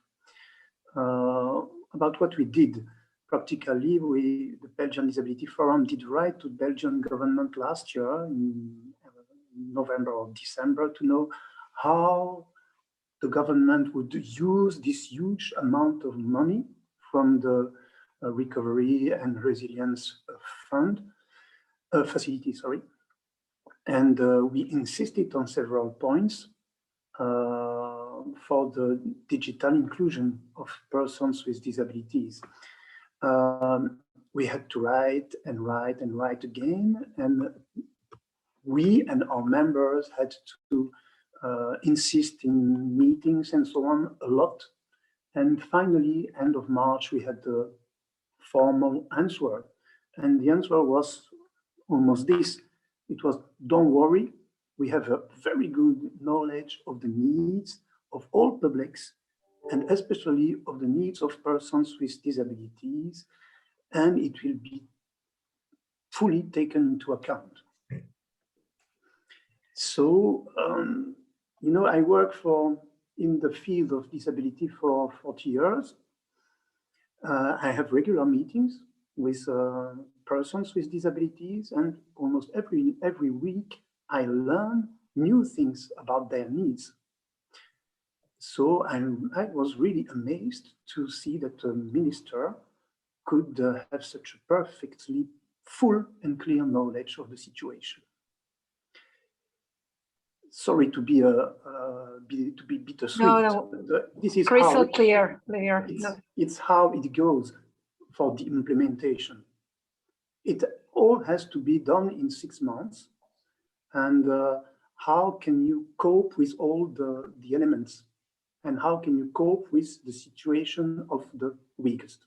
About what we did, practically, the Belgian Disability Forum did write to Belgian government last year in November or December to know how the government would use this huge amount of money from the Recovery and Resilience Fund facility, sorry. And we insisted on several points for the digital inclusion of persons with disabilities. We had to write and write and write again, and we and our members had to insist in meetings and so on a lot. And finally, end of March, we had the formal answer. And the answer was almost this. It was, don't worry, we have a very good knowledge of the needs of all publics, and especially of the needs of persons with disabilities, and it will be fully taken into account. So, you know, I work in the field of disability for 40 years. I have regular meetings with persons with disabilities, and almost every week I learn new things about their needs. So I was really amazed to see that a minister could have such a perfectly full and clear knowledge of the situation. Sorry to be bittersweet. No. This is crystal how clear. It's how it goes for the implementation. It all has to be done in 6 months. And how can you cope with all the elements? And how can you cope with the situation of the weakest?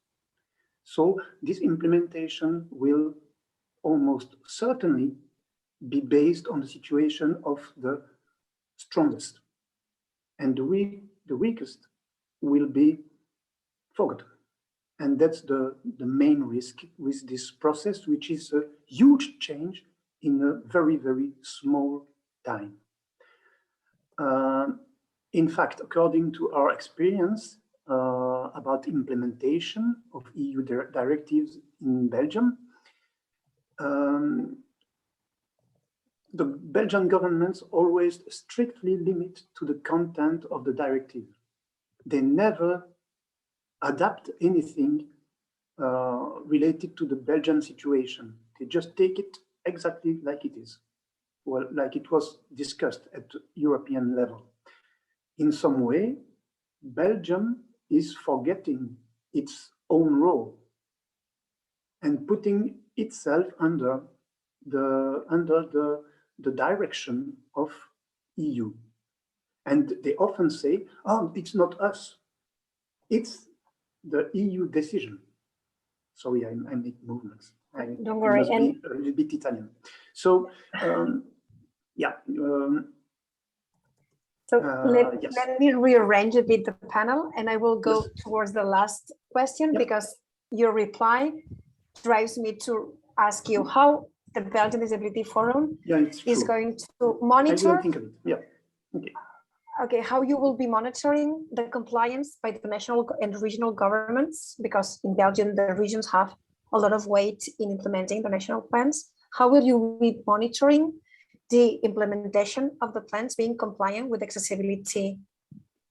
So this implementation will almost certainly be based on the situation of the strongest. And the weakest will be forgotten. And that's the main risk with this process, which is a huge change in a very, very small time. In fact, according to our experience about implementation of EU directives in Belgium, the Belgian governments always strictly limit to the content of the directive. They never adapt anything related to the Belgian situation. They just take it exactly like it is, well, like it was discussed at European level. In some way, Belgium is forgetting its own role and putting itself under the direction of EU. And they often say, oh, it's not us. It's the EU decision. Sorry, I make movements. Don't worry. Must be a little bit Italian. So, yeah. Yes. Let me rearrange a bit the panel, and I will go towards the last question, because your reply drives me to ask you how the Belgian Disability Forum is going to monitor. I didn't think of it. Yeah. Okay. Okay, how you will be monitoring the compliance by the national and regional governments, because in Belgium, the regions have a lot of weight in implementing the national plans. How will you be monitoring the implementation of the plans being compliant with accessibility?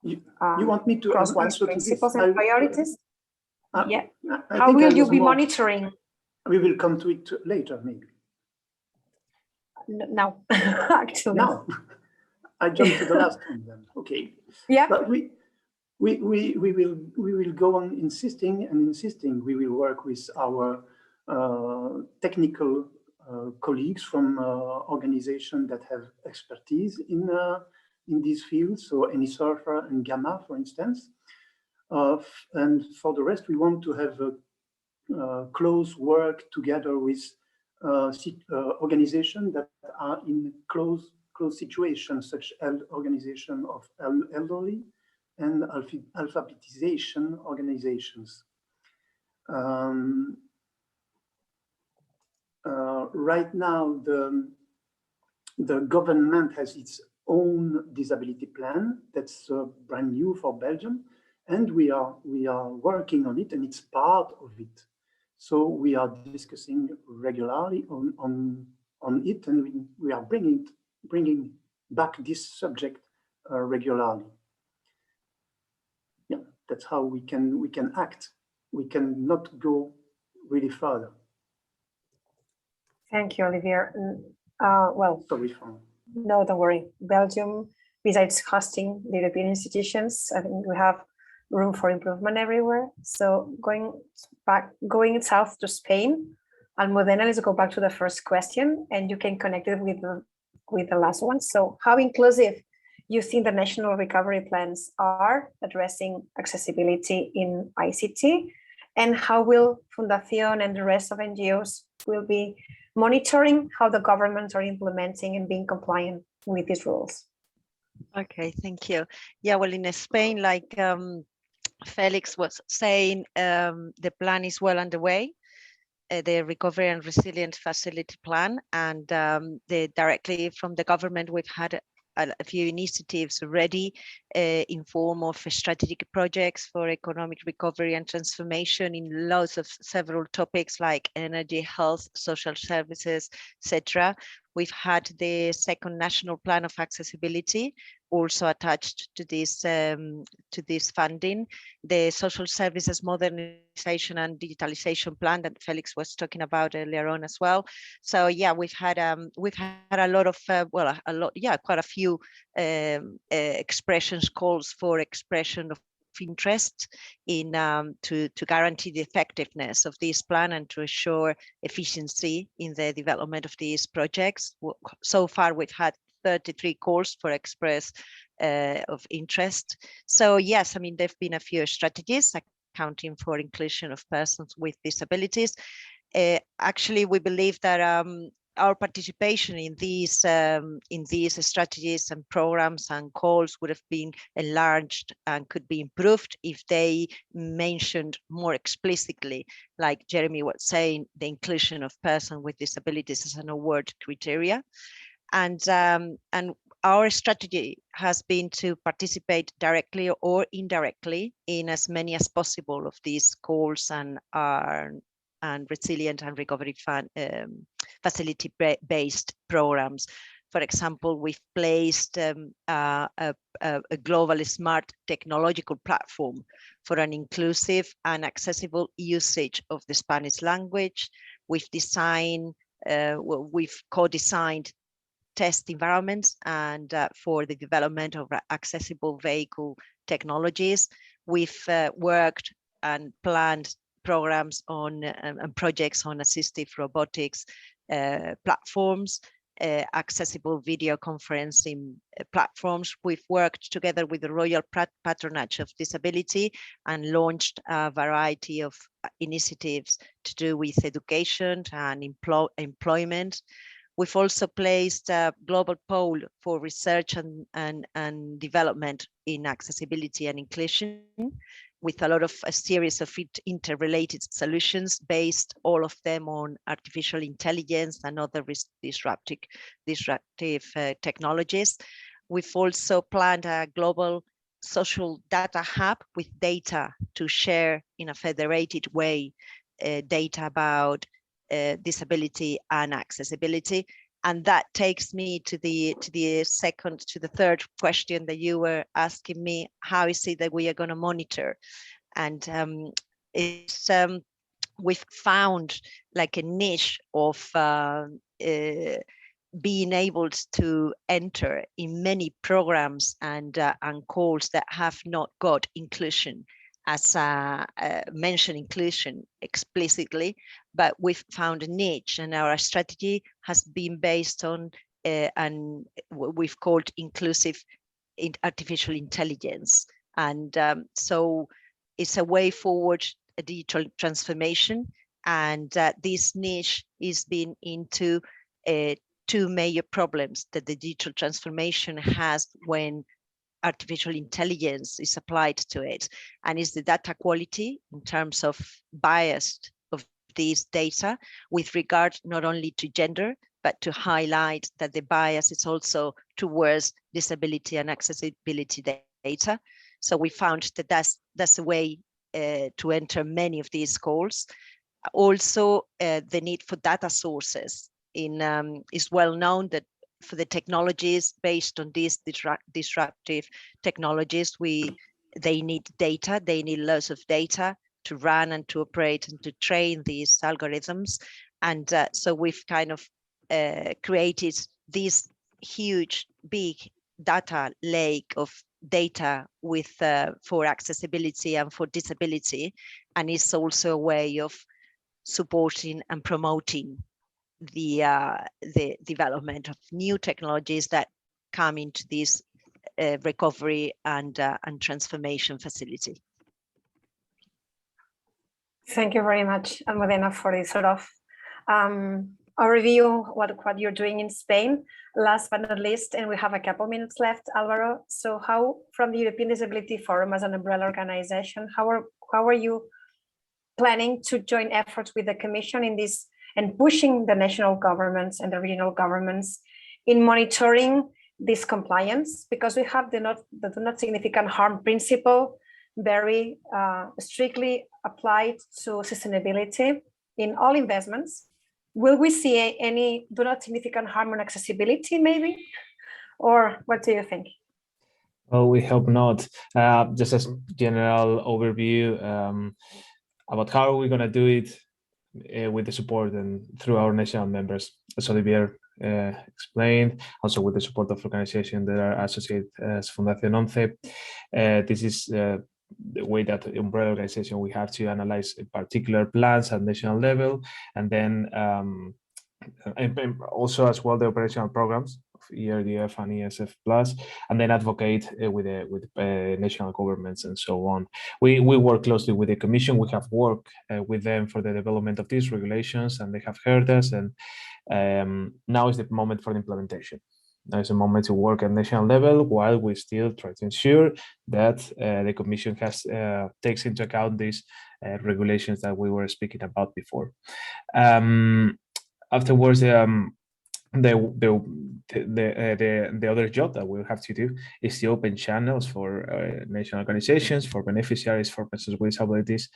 You want me to answer principles to and priorities? Yeah. I how will you be monitoring? We will come to it later, maybe. No, actually. No. I jump to the last one then. Okay. Yeah. But we will go on insisting and insisting. We will work with our technical colleagues from organizations that have expertise in these fields, so Insolera and Gamma, for instance. And for the rest, we want to have a close work together with organizations that are in close situations, such as organization of elderly and alphabetization organizations. Right now, the government has its own disability plan that's brand new for Belgium, and we are working on it, and it's part of it. So we are discussing regularly on it, and we are bringing back this subject regularly. Yeah, that's how we can act. We cannot go really further. Thank you, Olivier. Well, sorry for. No, don't worry. Belgium, besides hosting the European institutions, I think we have room for improvement everywhere. So going south to Spain, Almudena, let's go back to the first question, and you can connect it with the last one. So how inclusive you think the national recovery plans are addressing accessibility in ICT, and how will Fundación and the rest of NGOs will be monitoring how the governments are implementing and being compliant with these rules? Okay, thank you. Yeah, well, in Spain, like Félix was saying, the plan is well underway, the Recovery and Resilience Facility Plan, and directly from the government, we've had a few initiatives already in form of strategic projects for economic recovery and transformation in lots of several topics like energy, health, social services, etc. We've had the second national plan of accessibility also attached to this funding, the social services modernization and digitalization plan that Félix was talking about earlier on as well. So yeah, we've had a lot of quite a few expressions, calls for expression of interest in to guarantee the effectiveness of this plan and to assure efficiency in the development of these projects. So far, we've had 33 calls for express of interest. So yes, I mean, there've been a few strategies accounting for inclusion of persons with disabilities. Actually, we believe that our participation in these strategies and programs and calls would have been enlarged and could be improved if they mentioned more explicitly, like Jeremy was saying, the inclusion of persons with disabilities as an award criteria. And our strategy has been to participate directly or indirectly in as many as possible of these calls and resilient and recovery facility-based programs. For example, we've placed a global smart technological platform for an inclusive and accessible usage of the Spanish language. We've co-designed test environments and for the development of accessible vehicle technologies. We've worked and planned programs on and projects on assistive robotics platforms, accessible video conferencing platforms. We've worked together with the Royal Patronage of Disability and launched a variety of initiatives to do with education and employment. We've also placed a global poll for research and development in accessibility and inclusion, with a series of interrelated solutions based, all of them on artificial intelligence and other disruptive technologies. We've also planned a global social data hub with data to share in a federated way, data about disability and accessibility. And that takes me to the third question that you were asking me: how is it that we are going to monitor? And we've found like a niche of being able to enter in many programs and calls that have not got inclusion as mention inclusion explicitly, but we've found a niche, and our strategy has been based on and what we've called inclusive artificial intelligence. And so it's a way forward, a digital transformation. And this niche is been into two major problems that the digital transformation has when artificial intelligence is applied to it, and is the data quality in terms of bias of these data with regard not only to gender, but to highlight that the bias is also towards disability and accessibility data. So we found that that's a way to enter many of these goals. Also, the need for data sources is well known that for the technologies based on these disruptive technologies, they need data, they need lots of data to run and to operate and to train these algorithms. And so we've kind of created this huge, big data lake of data with for accessibility and for disability. And it's also a way of supporting and promoting the development of new technologies that come into this recovery and transformation facility. Thank you very much, Almudena, for this sort of overview what you're doing in Spain. Last but not least, and we have a couple minutes left, Alvaro. So how, from the European Disability Forum as an umbrella organization, how are you planning to join efforts with the Commission in this and pushing the national governments and the regional governments in monitoring this compliance? Because we have the do not significant harm principle very strictly applied to sustainability in all investments. Will we see any do not significant harm on accessibility maybe? Or what do you think? Well, we hope not. Just as general overview about how are we going to do it with the support and through our national members, as Olivier explained, also with the support of organizations that are associated as Fundación 11. This is the way that the umbrella organization, we have to analyze particular plans at national level, and then and also as well the operational programs of ERDF and ESF Plus, and then advocate with national governments and so on. We work closely with the Commission. We have worked with them for the development of these regulations, and they have heard us, and now is the moment for the implementation. Now is a moment to work at national level while we still try to ensure that the Commission takes into account these regulations that we were speaking about before. Afterwards, the other job that we'll have to do is to open channels for national organizations, for beneficiaries, for persons with disabilities,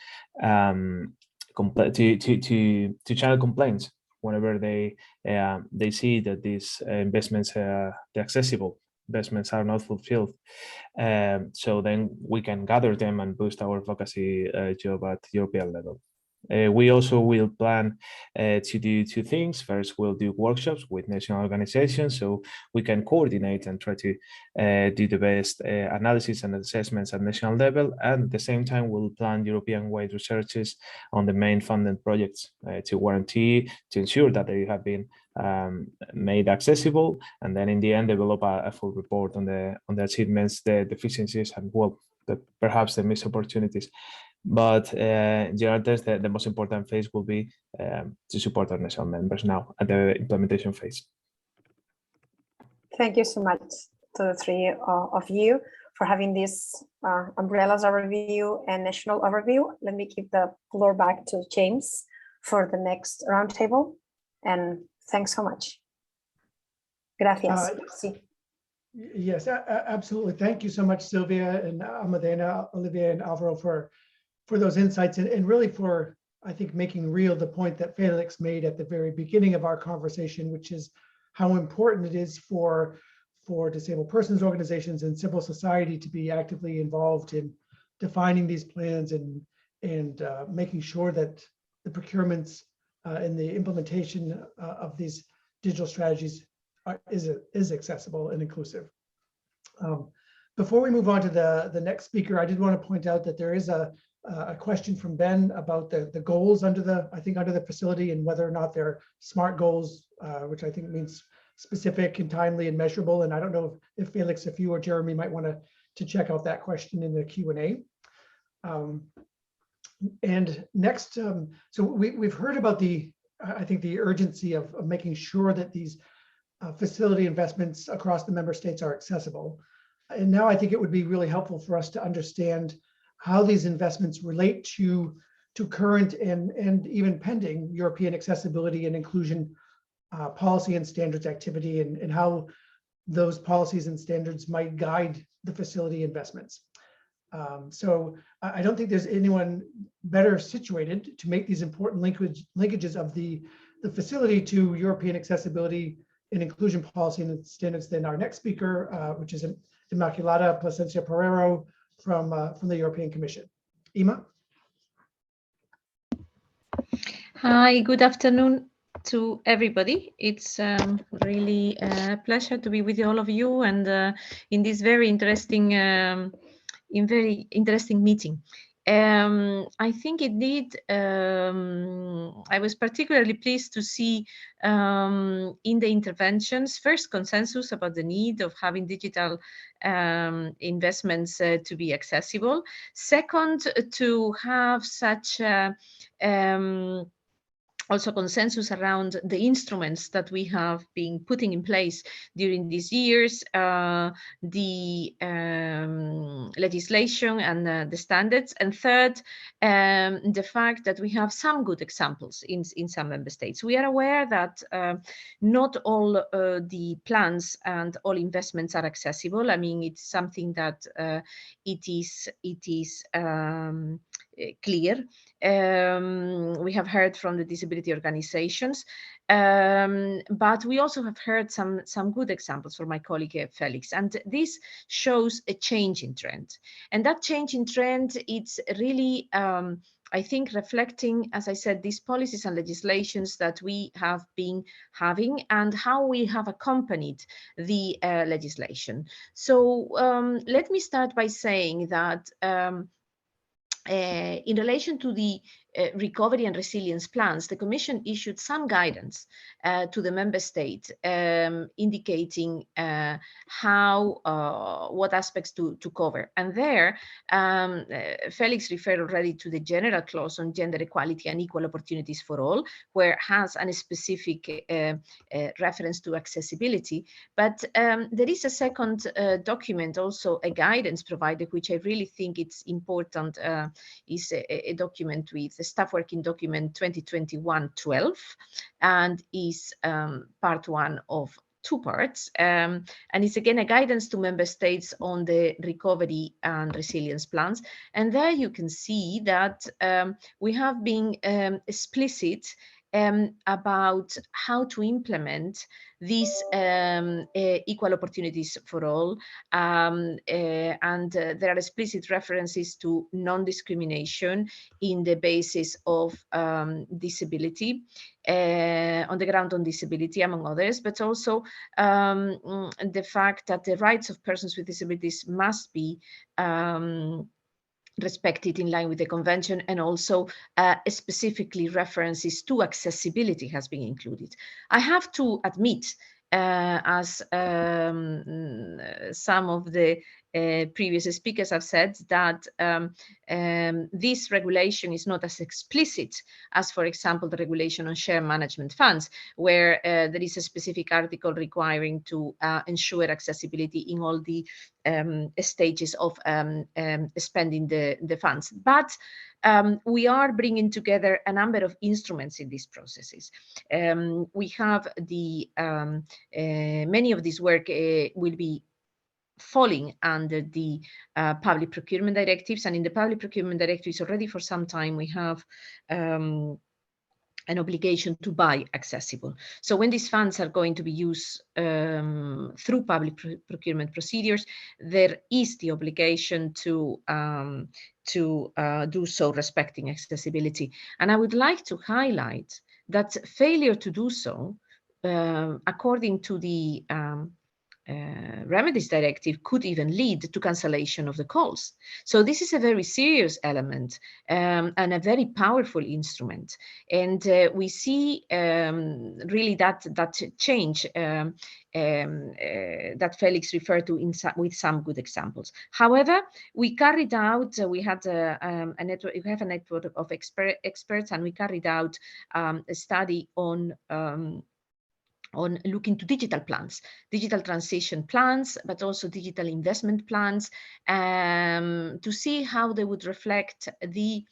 to channel complaints whenever they see that these investments, the accessible investments, are not fulfilled. So then we can gather them and boost our advocacy job at European level. We also will plan to do two things. First, we'll do workshops with national organizations so we can coordinate and try to do the best analysis and assessments at national level. And at the same time, we'll plan European-wide researches on the main funded projects to guarantee, to ensure that they have been made accessible, and then in the end develop a full report on the achievements, the deficiencies, and perhaps the missed opportunities. But in general terms, the most important phase will be to support our national members now at the implementation phase. Thank you so much to the three of you for having this umbrellas overview and national overview. Let me give the floor back to James for the next roundtable. And thanks so much. Gracias. Yes, absolutely. Thank you so much, Silvia and Almudena, Olivier, and Alvaro for those insights, and really for, I think, making real the point that Félix made at the very beginning of our conversation, which is how important it is for disabled persons organizations and civil society to be actively involved in defining these plans and making sure that the procurements and the implementation of these digital strategies is accessible and inclusive. Before we move on to the next speaker, I did want to point out that there is a question from Ben about the goals under the facility and whether or not they're SMART goals, which I think means specific and timely and measurable. And I don't know if Félix, if you or Jeremy might want to check out that question in the Q&A. And next, so we've heard about I think the urgency of making sure that these facility investments across the member states are accessible. And now I think it would be really helpful for us to understand how these investments relate to current and even pending European accessibility and inclusion policy and standards activity, and how those policies and standards might guide the facility investments. So I don't think there's anyone better situated to make these important linkages of the facility to European accessibility and inclusion policy and standards than our next speaker, which is Inmaculada Placencia-Porrero from the European Commission. Ima? Hi, good afternoon to everybody. It's really a pleasure to be with all of you and in this very interesting meeting. I think indeed, I was particularly pleased to see in the interventions, first consensus about the need of having digital investments to be accessible. Second, to have such also consensus around the instruments that we have been putting in place during these years, the legislation and the standards. And third, the fact that we have some good examples in some member states. We are aware that not all the plans and all investments are accessible. I mean, it's something that it is clear. We have heard from the disability organizations, but we also have heard some good examples from my colleague Félix, and this shows a change in trend. And that change in trend, it's really, I think, reflecting, as I said, these policies and legislations that we have been having and how we have accompanied the legislation. So let me start by saying that in relation to the recovery and resilience plans, the Commission issued some guidance to the member state, indicating what aspects to cover. And there, Félix referred already to the general clause on gender equality and equal opportunities for all, where it has a specific reference to accessibility. But there is a second document, also a guidance provided, which I really think it's important, is a document with the staff working document 2021-12, and is part one of 2 parts, and it's again a guidance to member states on the recovery and resilience plans. And there you can see that we have been explicit about how to implement these equal opportunities for all, and there are explicit references to non-discrimination in the basis of disability, on the ground on disability, among others, but also the fact that the rights of persons with disabilities must be respected in line with the convention, and also specifically references to accessibility has been included. I have to admit, as some of the previous speakers have said, that this regulation is not as explicit as, for example, the regulation on share management funds, where there is a specific article requiring to ensure accessibility in all the stages of spending the funds. But we are bringing together a number of instruments in these processes. We have the many of this work will be falling under the public procurement directives, and in the public procurement directives already for some time we have an obligation to buy accessible. So when these funds are going to be used through public procurement procedures, there is the obligation to do so respecting accessibility. And I would like to highlight that failure to do so, according to the remedies directive could even lead to cancellation of the calls. So this is a very serious element and a very powerful instrument. And we see really that change that Félix referred to with some good examples. However, we carried out, we had a network, we have a network of experts, and we carried out a study on looking to digital plans, digital transition plans, but also digital investment plans, to see how they would reflect the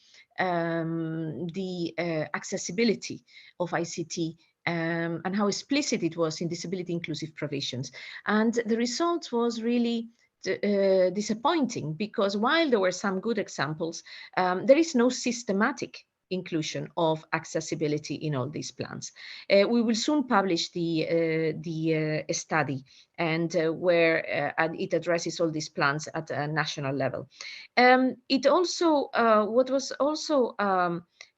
accessibility of ICT and how explicit it was in disability inclusive provisions. And the result was really disappointing, because while there were some good examples, there is no systematic inclusion of accessibility in all these plans. We will soon publish the study, and where it addresses all these plans at a national level. It also, what was also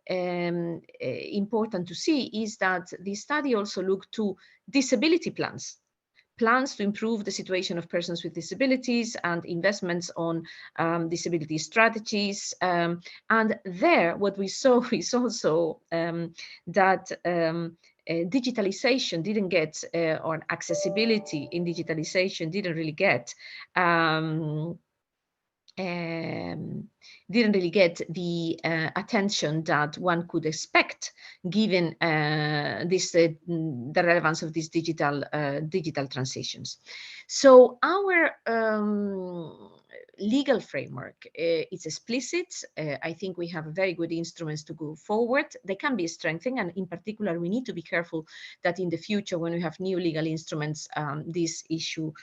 important to see is that the study also looked to disability plans to improve the situation of persons with disabilities and investments on disability strategies. And there, what we saw is also that digitalization didn't get, or accessibility in digitalization didn't really get the attention that one could expect, given the relevance of these digital transitions. So our legal framework is explicit. I think we have very good instruments to go forward. They can be strengthened, and in particular, we need to be careful that in the future, when we have new legal instruments, this issue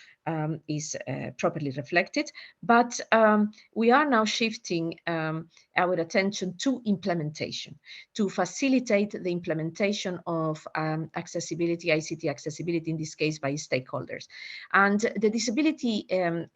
is properly reflected. But we are now shifting our attention to implementation, to facilitate the implementation of accessibility, ICT accessibility, in this case by stakeholders. And the disability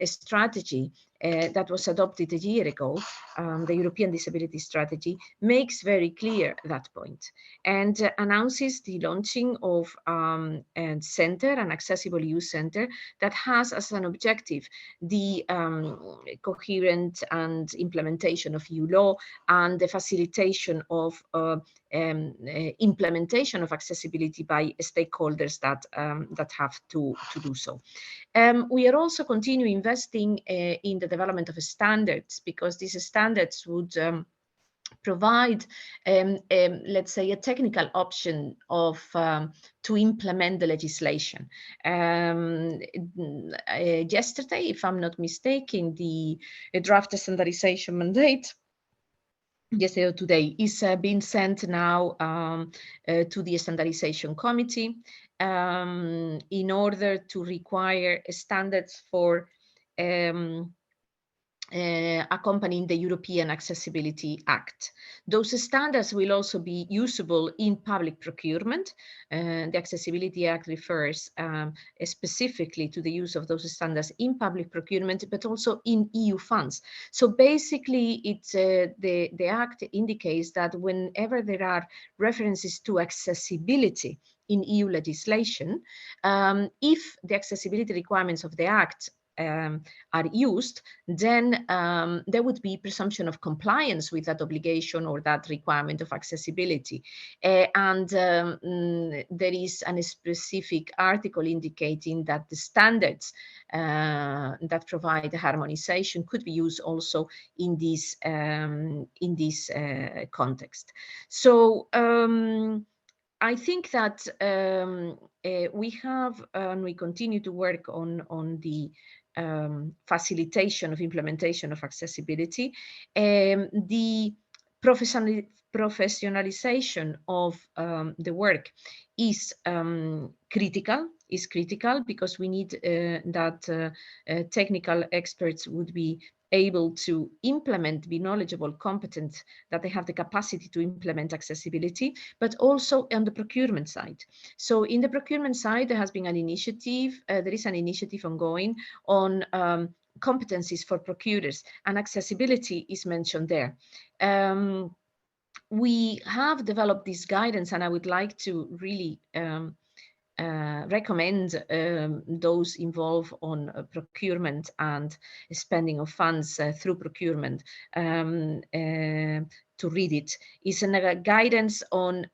strategy that was adopted a year ago, the European Disability Strategy, makes very clear that point, and announces the launching of a center, an accessible EU center, that has as an objective the coherent and implementation of EU law and the facilitation of implementation of accessibility by stakeholders that have to do so. We are also continuing investing in the development of standards, because these standards would provide, let's say, a technical option of to implement the legislation. Yesterday, if I'm not mistaken, the draft standardization mandate, yesterday or today, is being sent now to the standardization committee in order to require standards for accompanying the European Accessibility Act. Those standards will also be usable in public procurement. The Accessibility Act refers specifically to the use of those standards in public procurement, but also in EU funds. So basically, it's the Act indicates that whenever there are references to accessibility in EU legislation, if the accessibility requirements of the Act are used, then there would be presumption of compliance with that obligation or that requirement of accessibility. And there is a specific article indicating that the standards that provide harmonization could be used also in this context. So I think that we have and we continue to work on the facilitation of implementation of accessibility. The professionalization of the work is critical because we need that technical experts would be able to implement, be knowledgeable, competent, that they have the capacity to implement accessibility, but also on the procurement side. So in the procurement side, there has been an initiative, there is an initiative ongoing on competencies for procurers, and accessibility is mentioned there. We have developed this guidance, and I would like to really recommend those involved on procurement and spending of funds through procurement to read it. It's a guidance on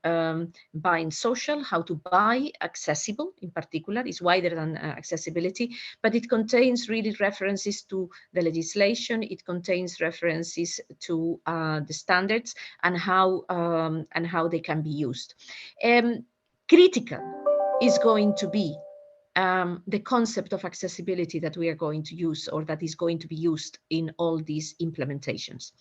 buying social, how to buy accessible in particular. Is wider than accessibility, but it contains really references to the legislation. It contains references to the standards and how they can be used. Critical is going to be the concept of accessibility that we are going to use, or that is going to be used in all these implementations.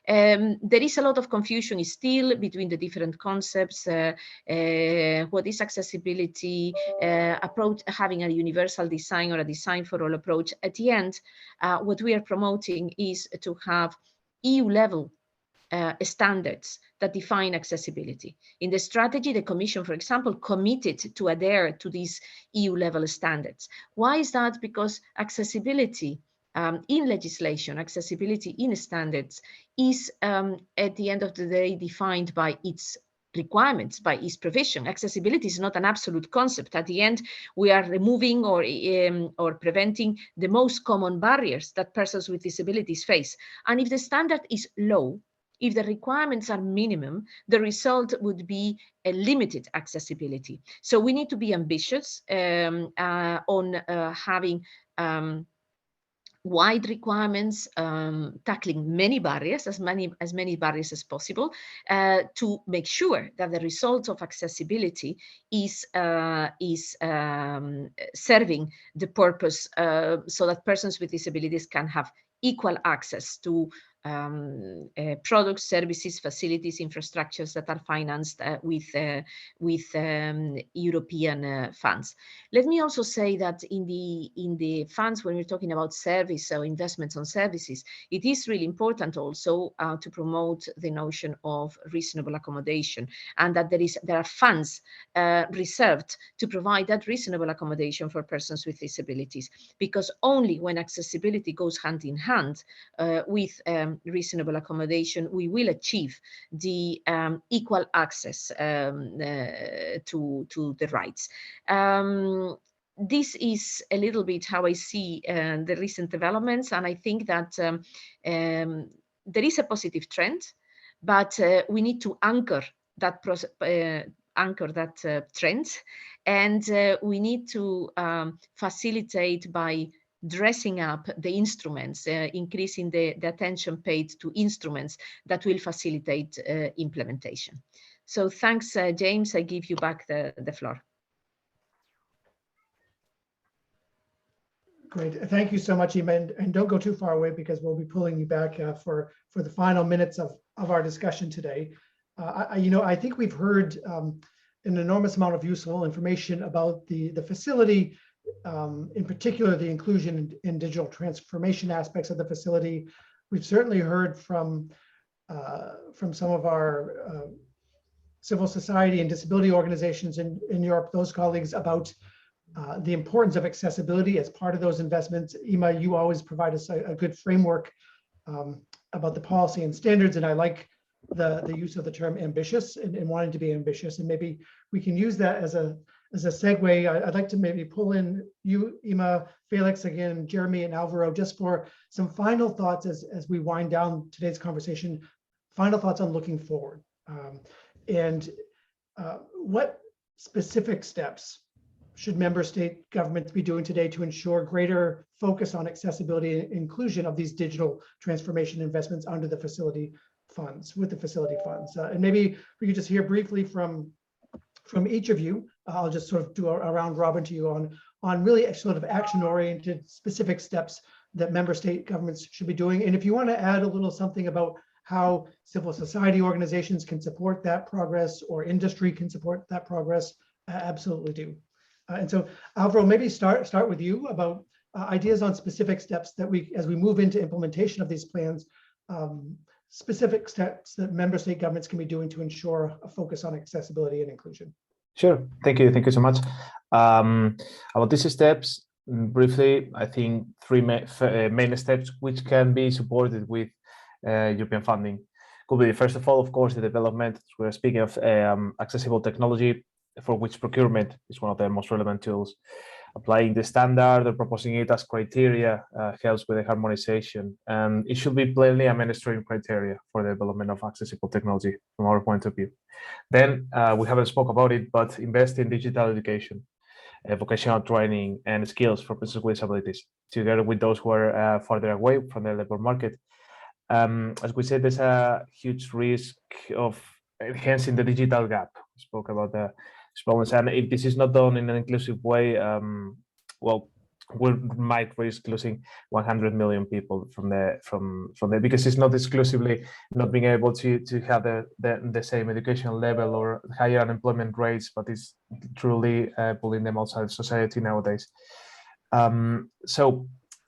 There is a lot of confusion still between the different concepts. What is accessibility, approach, having a universal design or a design for all approach. At the end, what we are promoting is to have EU level standards that define accessibility. In the strategy, the Commission, for example, committed to adhere to these EU level standards. Why is that? Because accessibility in legislation, accessibility in standards is at the end of the day defined by its requirements, by its provision. Accessibility is not an absolute concept. At the end, we are removing or preventing the most common barriers that persons with disabilities face. And if the standard is low, if the requirements are minimum, the result would be a limited accessibility. So we need to be ambitious on having wide requirements, tackling many barriers, as many barriers as possible, to make sure that the result of accessibility is serving the purpose, so that persons with disabilities can have equal access to products, services, facilities, infrastructures that are financed with European funds. Let me also say that in the funds, when we're talking about service or investments on services, it is really important also to promote the notion of reasonable accommodation, and that there are funds reserved to provide that reasonable accommodation for persons with disabilities, because only when accessibility goes hand in hand with reasonable accommodation, we will achieve the equal access to the rights. This is a little bit how I see the recent developments, and I think that there is a positive trend, but we need to anchor that trend, and we need to facilitate by dressing up the instruments, increasing the attention paid to instruments that will facilitate implementation. So thanks, James. I give you back the floor. Great. Thank you so much, Ima. And don't go too far away, because we'll be pulling you back for the final minutes of our discussion today. I think we've heard an enormous amount of useful information about the facility, in particular, the inclusion in digital transformation aspects of the facility. We've certainly heard from some of our civil society and disability organizations in Europe, those colleagues, about the importance of accessibility as part of those investments. Ima, you always provide us a good framework about the policy and standards, and I like the use of the term ambitious and wanting to be ambitious, and maybe we can use that as a segue. I'd like to maybe pull in you, Ima, Félix again, Jeremy, and Alvaro, just for some final thoughts as we wind down today's conversation, final thoughts on looking forward. What specific steps should member state governments be doing today to ensure greater focus on accessibility and inclusion of these digital transformation investments under the facility funds, with the facility funds? And maybe we could just hear briefly from each of you. I'll just sort of do a round robin to you on really sort of action-oriented specific steps that member state governments should be doing. And if you want to add a little something about how civil society organizations can support that progress, or industry can support that progress, absolutely do. And so, Alvaro, maybe start with you about ideas on specific steps that as we move into implementation of these plans, specific steps that member state governments can be doing to ensure a focus on accessibility and inclusion. Sure. Thank you so much. About these steps, briefly, I think three main steps which can be supported with European funding could be, first of all, of course, the development. We're speaking of accessible technology. for which procurement is one of the most relevant tools. Applying the standard or proposing it as criteria helps with the harmonization, and it should be plainly a mainstream criteria for the development of accessible technology from our point of view. Then we haven't spoke about it, but invest in digital education, vocational training, and skills for persons with disabilities, together with those who are further away from the labor market. As we said, there's a huge risk of enhancing the digital gap. We spoke about the problems, and if this is not done in an inclusive way, well, we might risk losing 100 million people from there, because it's not exclusively not being able to have the same education level or higher unemployment rates, but it's truly pulling them outside of society nowadays.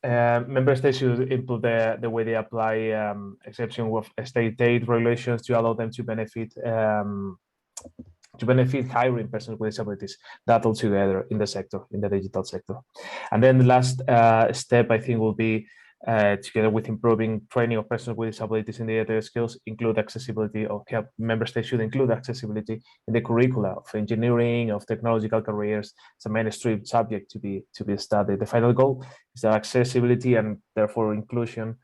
Member states should improve the way they apply exception with state aid regulations to allow them to benefit hiring persons with disabilities, that all together in the sector, in the digital sector. And then the last step, I think, will be together with improving training of persons with disabilities in the other skills, include accessibility, or help member states should include accessibility in the curricula of engineering, of technological careers. It's a mainstream subject to be studied. The final goal is that accessibility and therefore inclusion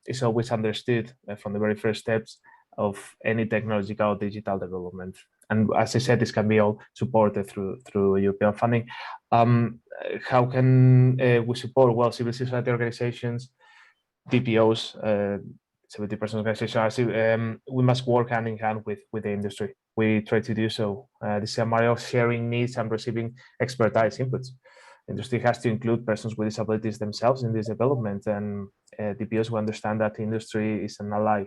is always understood from the very first steps of any technological or digital development. And as I said, this can be all supported through European funding. How can we support? Well, civil society organizations, DPOs, 70% organizations, we must work hand in hand with the industry. We try to do so. This is a matter of sharing needs and receiving expertise inputs. Industry has to include persons with disabilities themselves in this development, and DPOs will understand that the industry is an ally.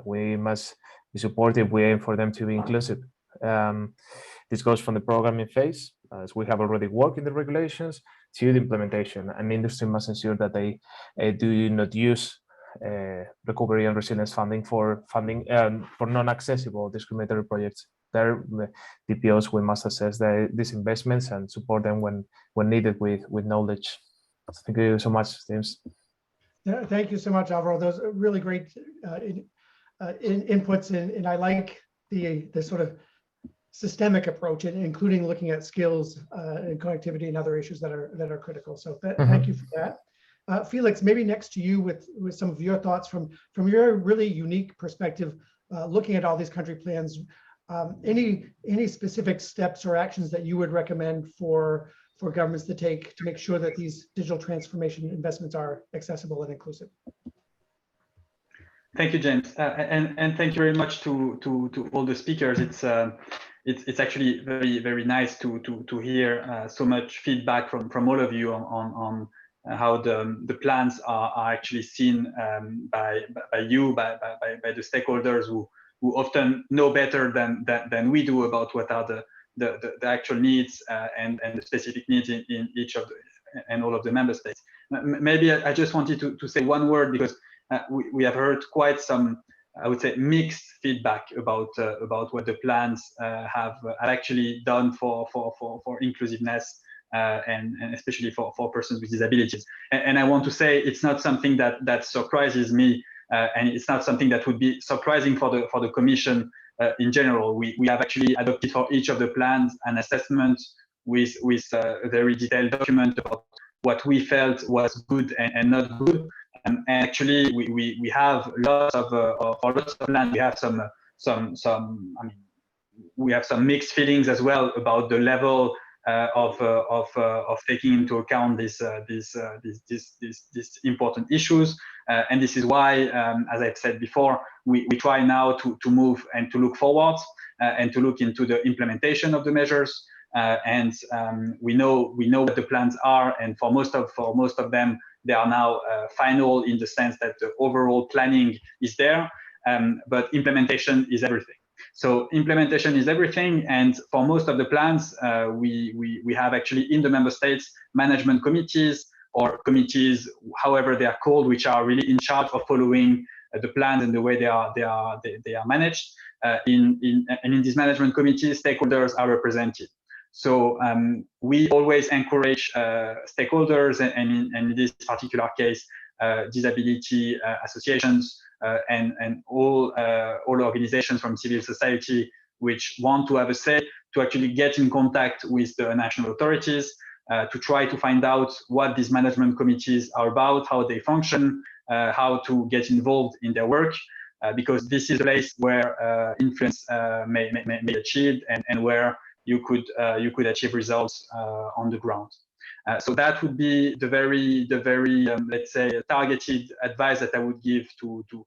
We must be supportive. We aim for them to be inclusive. This goes from the programming phase, as we have already worked in the regulations, to the implementation. And industry must ensure that they do not use recovery and resilience funding for non-accessible discriminatory projects. There, DPOs, we must assess these investments and support them when needed with knowledge. Thank you so much, James. Yeah, thank you so much, Alvaro. Those are really great inputs, and I like the sort of systemic approach, including looking at skills and connectivity and other issues that are critical. So thank you for that. Felix, maybe next to you with some of your thoughts from your really unique perspective, looking at all these country plans. Any specific steps or actions that you would recommend for governments to take to make sure that these digital transformation investments are accessible and inclusive? Thank you, James, and thank you very much to all the speakers. It's actually very nice to hear so much feedback from all of you on how the plans are actually seen by the stakeholders who often know better than we do about what are the actual needs and the specific needs in each of and all of the member states. Maybe I just wanted to say one word, because we have heard quite some, I would say, mixed feedback about what the plans have actually done for inclusiveness and especially for persons with disabilities. And I want to say it's not something that surprises me, and it's not something that would be surprising for the Commission in general. We have actually adopted for each of the plans an assessment with a very detailed document about what we felt was good and not good. And actually, we have lots of plans. We have we have some mixed feelings as well about the level of taking into account these important issues. And this is why, as I've said before, we try now to move and to look forward and to look into the implementation of the measures. And we know what the plans are, and for most of them, they are now final in the sense that the overall planning is there, but implementation is everything. So implementation is everything, and for most of the plans, we have actually in the member states management committees or committees, however they are called, which are really in charge of following the plans and the way they are managed. In these management committees, stakeholders are represented. So we always encourage stakeholders, and in this particular case, disability associations and all organizations from civil society which want to have a say, to actually get in contact with the national authorities, to try to find out what these management committees are about, how they function, how to get involved in their work, because this is a place where influence may be achieved, and where you could achieve results on the ground. So that would be the very let's say, targeted advice that I would give to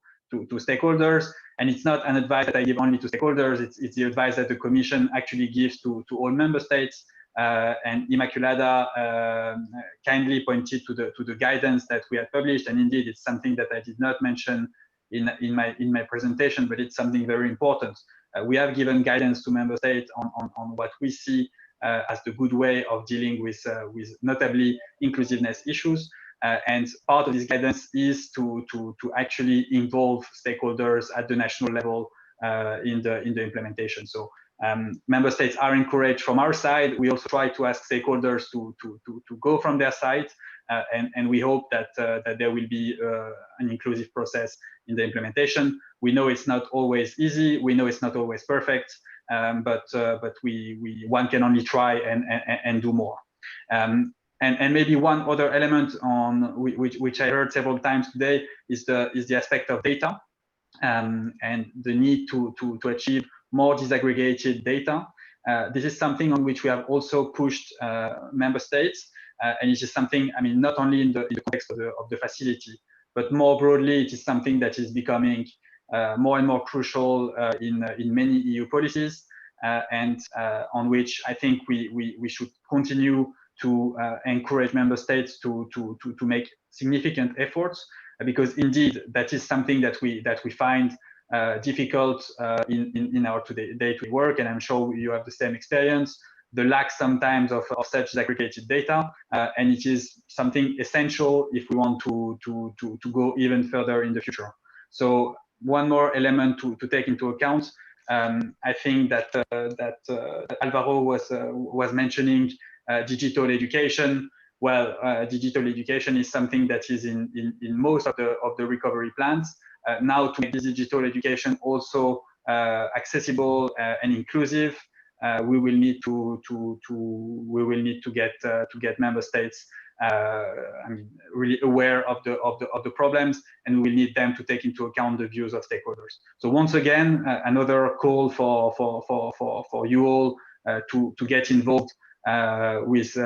stakeholders. And it's not an advice that I give only to stakeholders, it's the advice that the Commission actually gives to all member states. And Inmaculada kindly pointed to the guidance that we had published, and indeed it's something that I did not mention in my presentation, but it's something very important. We have given guidance to member states on what we see as the good way of dealing with notably inclusiveness issues. And part of this guidance is to actually involve stakeholders at the national level in the implementation. So member states are encouraged from our side. We also try to ask stakeholders to go from their side, and we hope that there will be an inclusive process in the implementation. We know it's not always easy. We know it's not always perfect, but one can only try and do more. And maybe one other element on which I heard several times today is the aspect of data, and the need to achieve more disaggregated data. This is something on which we have also pushed member states, and it is something, I mean, not only in the context of the facility, but more broadly, it is something that is becoming more and more crucial in many EU policies, and on which I think we should continue to encourage member states to make significant efforts, because indeed that is something that we find difficult in our day-to-day work, and I'm sure you have the same experience. The lack sometimes of such disaggregated data, and it is something essential if we want to go even further in the future. So one more element to take into account. I think that Alvaro was mentioning digital education. Well, digital education is something that is in most of the recovery plans. Now, to make this digital education also accessible and inclusive, we will need to get member states I mean, really aware of the problems, and we will need them to take into account the views of stakeholders. So once again, another call for you all to get involved with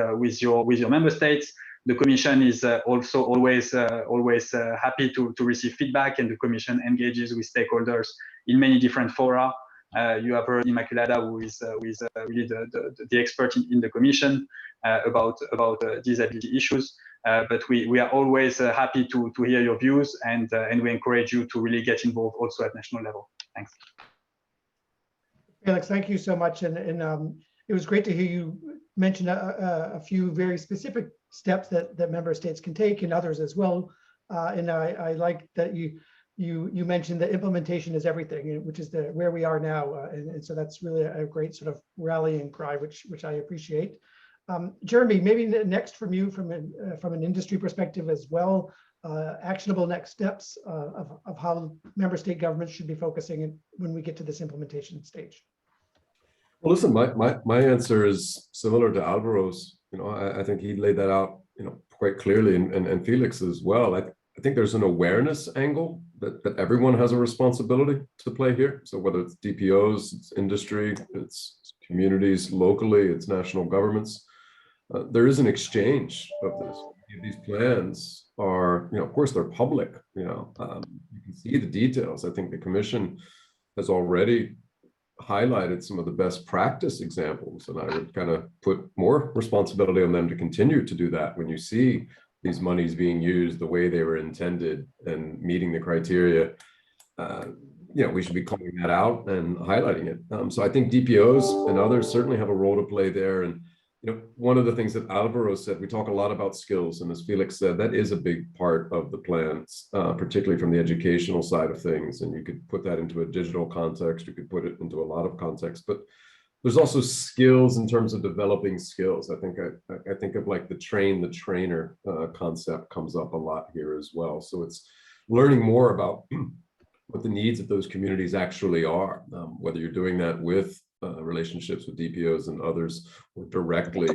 your member states. The Commission is also always happy to receive feedback, and the Commission engages with stakeholders in many different fora. You have heard Inmaculada, who is really the expert in the Commission about disability issues. But we are always happy to hear your views, and we encourage you to really get involved also at national level. Thanks. Félix, thank you so much, and it was great to hear you mention a few very specific steps that member states can take, and others as well. And I like that you mentioned that implementation is everything, which is where we are now, and so that's really a great sort of rallying cry, which I appreciate. Jeremy, maybe next from you, from an industry perspective as well, actionable next steps of how member state governments should be focusing when we get to this implementation stage. Well, listen, my answer is similar to Alvaro's. You know, I think he laid that out, you know, quite clearly, and Felix as well. I think there's an awareness angle that everyone has a responsibility to play here. So whether it's DPOs, it's industry, it's communities locally, it's national governments, there is an exchange of this. These plans are, you know, of course they're public. You know, you can see the details. I think the Commission has already highlighted some of the best practice examples, and I would kind of put more responsibility on them to continue to do that. When you see these monies being used the way they were intended and meeting the criteria, you know, we should be calling that out and highlighting it. So I think DPOs and others certainly have a role to play there. And you know, one of the things that Alvaro said, we talk a lot about skills, and as Felix said, that is a big part of the plans, particularly from the educational side of things. And you could put that into a digital context, you could put it into a lot of contexts, but there's also skills in terms of developing skills. I think of like the trainer concept comes up a lot here as well. So it's learning more about what the needs of those communities actually are, whether you're doing that with relationships with DPOs and others, or directly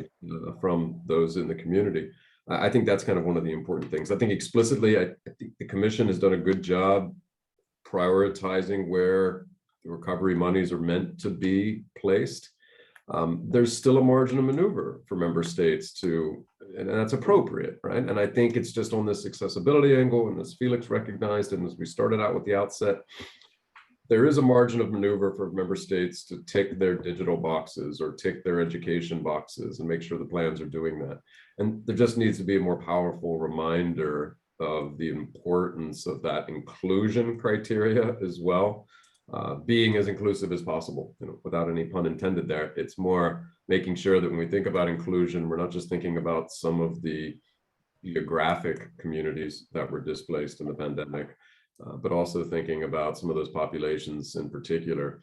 from those in the community. I think that's kind of one of the important things. I think explicitly, I think the Commission has done a good job prioritizing where the recovery monies are meant to be placed. There's still a margin of maneuver for member states to, and that's appropriate, right? And I think it's just on this accessibility angle, and as Félix recognized, and as we started out with the outset, there is a margin of maneuver for member states to tick their digital boxes or tick their education boxes and make sure the plans are doing that. And there just needs to be a more powerful reminder of the importance of that inclusion criteria as well. Being as inclusive as possible, without any pun intended there. It's more making sure that when we think about inclusion, we're not just thinking about some of the geographic communities that were displaced in the pandemic, but also thinking about some of those populations in particular,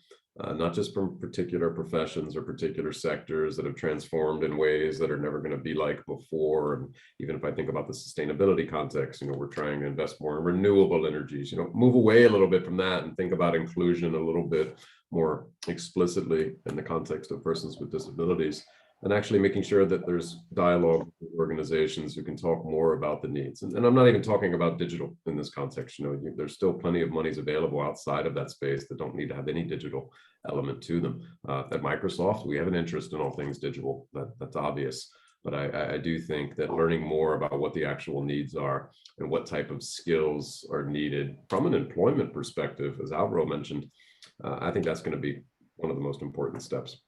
not just from particular professions or particular sectors that have transformed in ways that are never going to be like before. And even if I think about the sustainability context, we're trying to invest more in renewable energies, move away a little bit from that and think about inclusion a little bit more explicitly in the context of persons with disabilities, and actually making sure that there's dialogue with organizations who can talk more about the needs. And I'm not even talking about digital in this context. There's still plenty of monies available outside of that space that don't need to have any digital element to them. At Microsoft, we have an interest in all things digital. That's obvious. But I do think that learning more about what the actual needs are and what type of skills are needed from an employment perspective, as Alvaro mentioned, I think that's going to be one of the most important steps.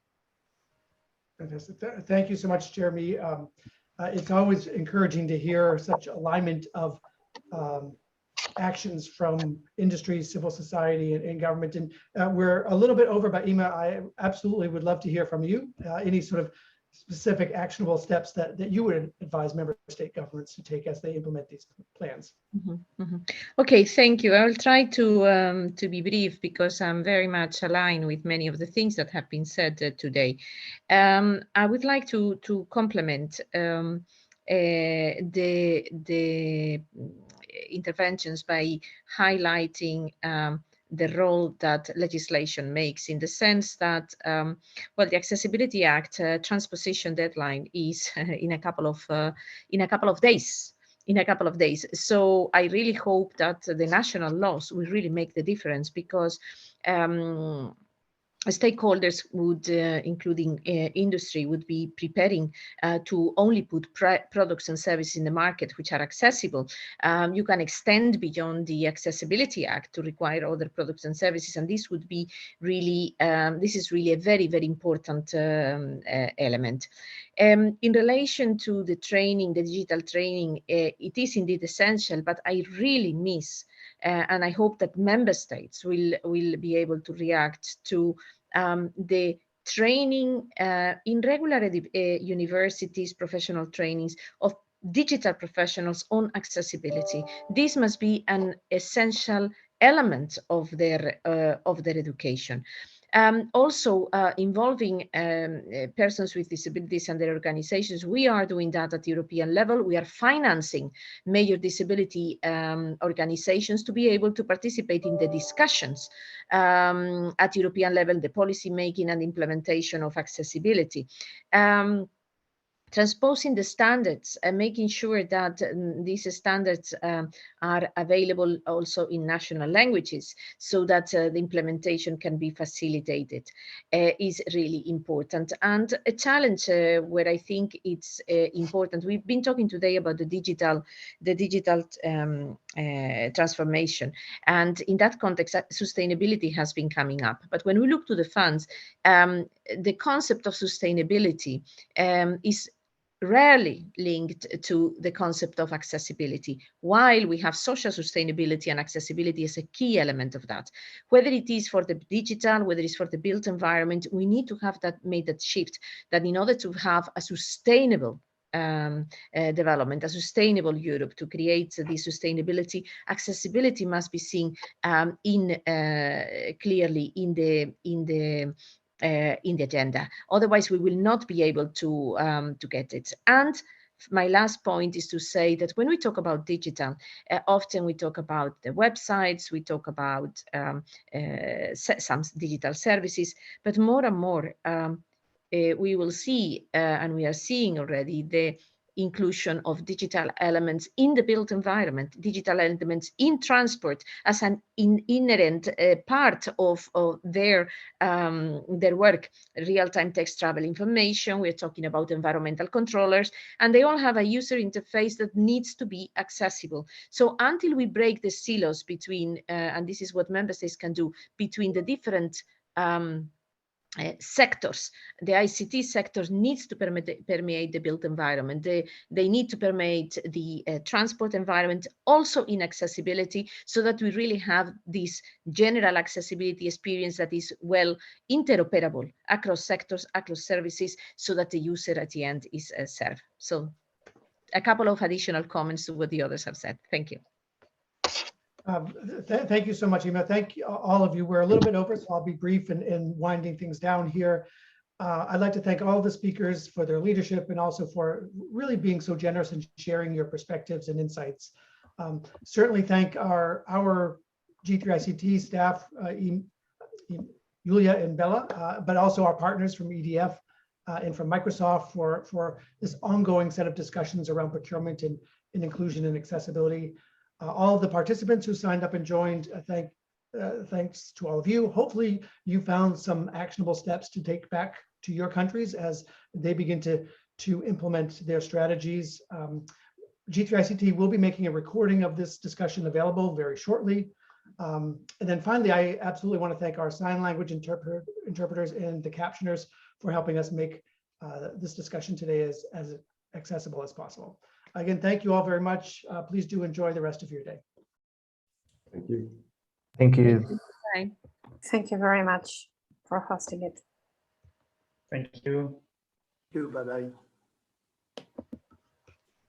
Fantastic. Thank you so much, Jeremy. It's always encouraging to hear such alignment of actions from industry, civil society, and government. And we're a little bit over, but Ima, I absolutely would love to hear from you. Any sort of specific actionable steps that you would advise member state governments to take as they implement these plans. Okay, thank you. I will try to be brief because I'm very much aligned with many of the things that have been said today. I would like to complement the interventions by highlighting the role that legislation makes, in the sense that, well, the Accessibility Act transposition deadline is in a couple of days. So I really hope that the national laws will really make the difference, because stakeholders would, including industry, would be preparing to only put products and services in the market which are accessible. You can extend beyond the Accessibility Act to require other products and services, and this would be really, this is really a very, very important element. In relation to the training, the digital training, it is indeed essential, but I really miss, and I hope that member states will be able to react to the training in regular universities, professional trainings of digital professionals on accessibility. This must be an essential element of their education. Also involving persons with disabilities and their organizations. We are doing that at the European level. We are financing major disability organizations to be able to participate in the discussions at European level, the policy making and implementation of accessibility. Transposing the standards and making sure that these standards are available also in national languages, so that the implementation can be facilitated, is really important. And a challenge where I think it's important, we've been talking today about the digital transformation, and in that context sustainability has been coming up. But when we look to the funds, the concept of sustainability is rarely linked to the concept of accessibility, while we have social sustainability and accessibility as a key element of that. Whether it is for the digital, whether it's for the built environment, we need to have made that shift, that in order to have a sustainable development, a sustainable Europe, to create the sustainability, accessibility must be seen clearly in the agenda. Otherwise, we will not be able to get it. And my last point is to say that when we talk about digital, often we talk about the websites, we talk about some digital services, but more and more we will see, and we are seeing already, the inclusion of digital elements in the built environment, digital elements in transport as an inherent part of their work. Real-time text travel information, we're talking about environmental controllers, and they all have a user interface that needs to be accessible. So until we break the silos between, and this is what member states can do, between the different sectors, the ICT sector needs to permeate the built environment. They need to permeate the transport environment, also in accessibility, so that we really have this general accessibility experience that is well interoperable across sectors, across services, so that the user at the end is served. So a couple of additional comments to what the others have said. Thank you. Thank you so much, Ima. Thank you, all of you. We're a little bit over, so I'll be brief in winding things down here. I'd like to thank all the speakers for their leadership and also for really being so generous and sharing your perspectives and insights. Certainly thank our G3ICT staff, Julia and Bella, but also our partners from EDF and from Microsoft for this ongoing set of discussions around procurement and inclusion and accessibility. All of the participants who signed up and joined, thanks to all of you. Hopefully you found some actionable steps to take back to your countries as they begin to implement their strategies. G3ICT will be making a recording of this discussion available very shortly. And then finally, I absolutely want to thank our sign language interpreters and the captioners for helping us make this discussion today as accessible as possible. Again, thank you all very much. Please do enjoy the rest of your day. Thank you. Thank you. Bye. Thank you very much for hosting it. Thank you. Bye-bye.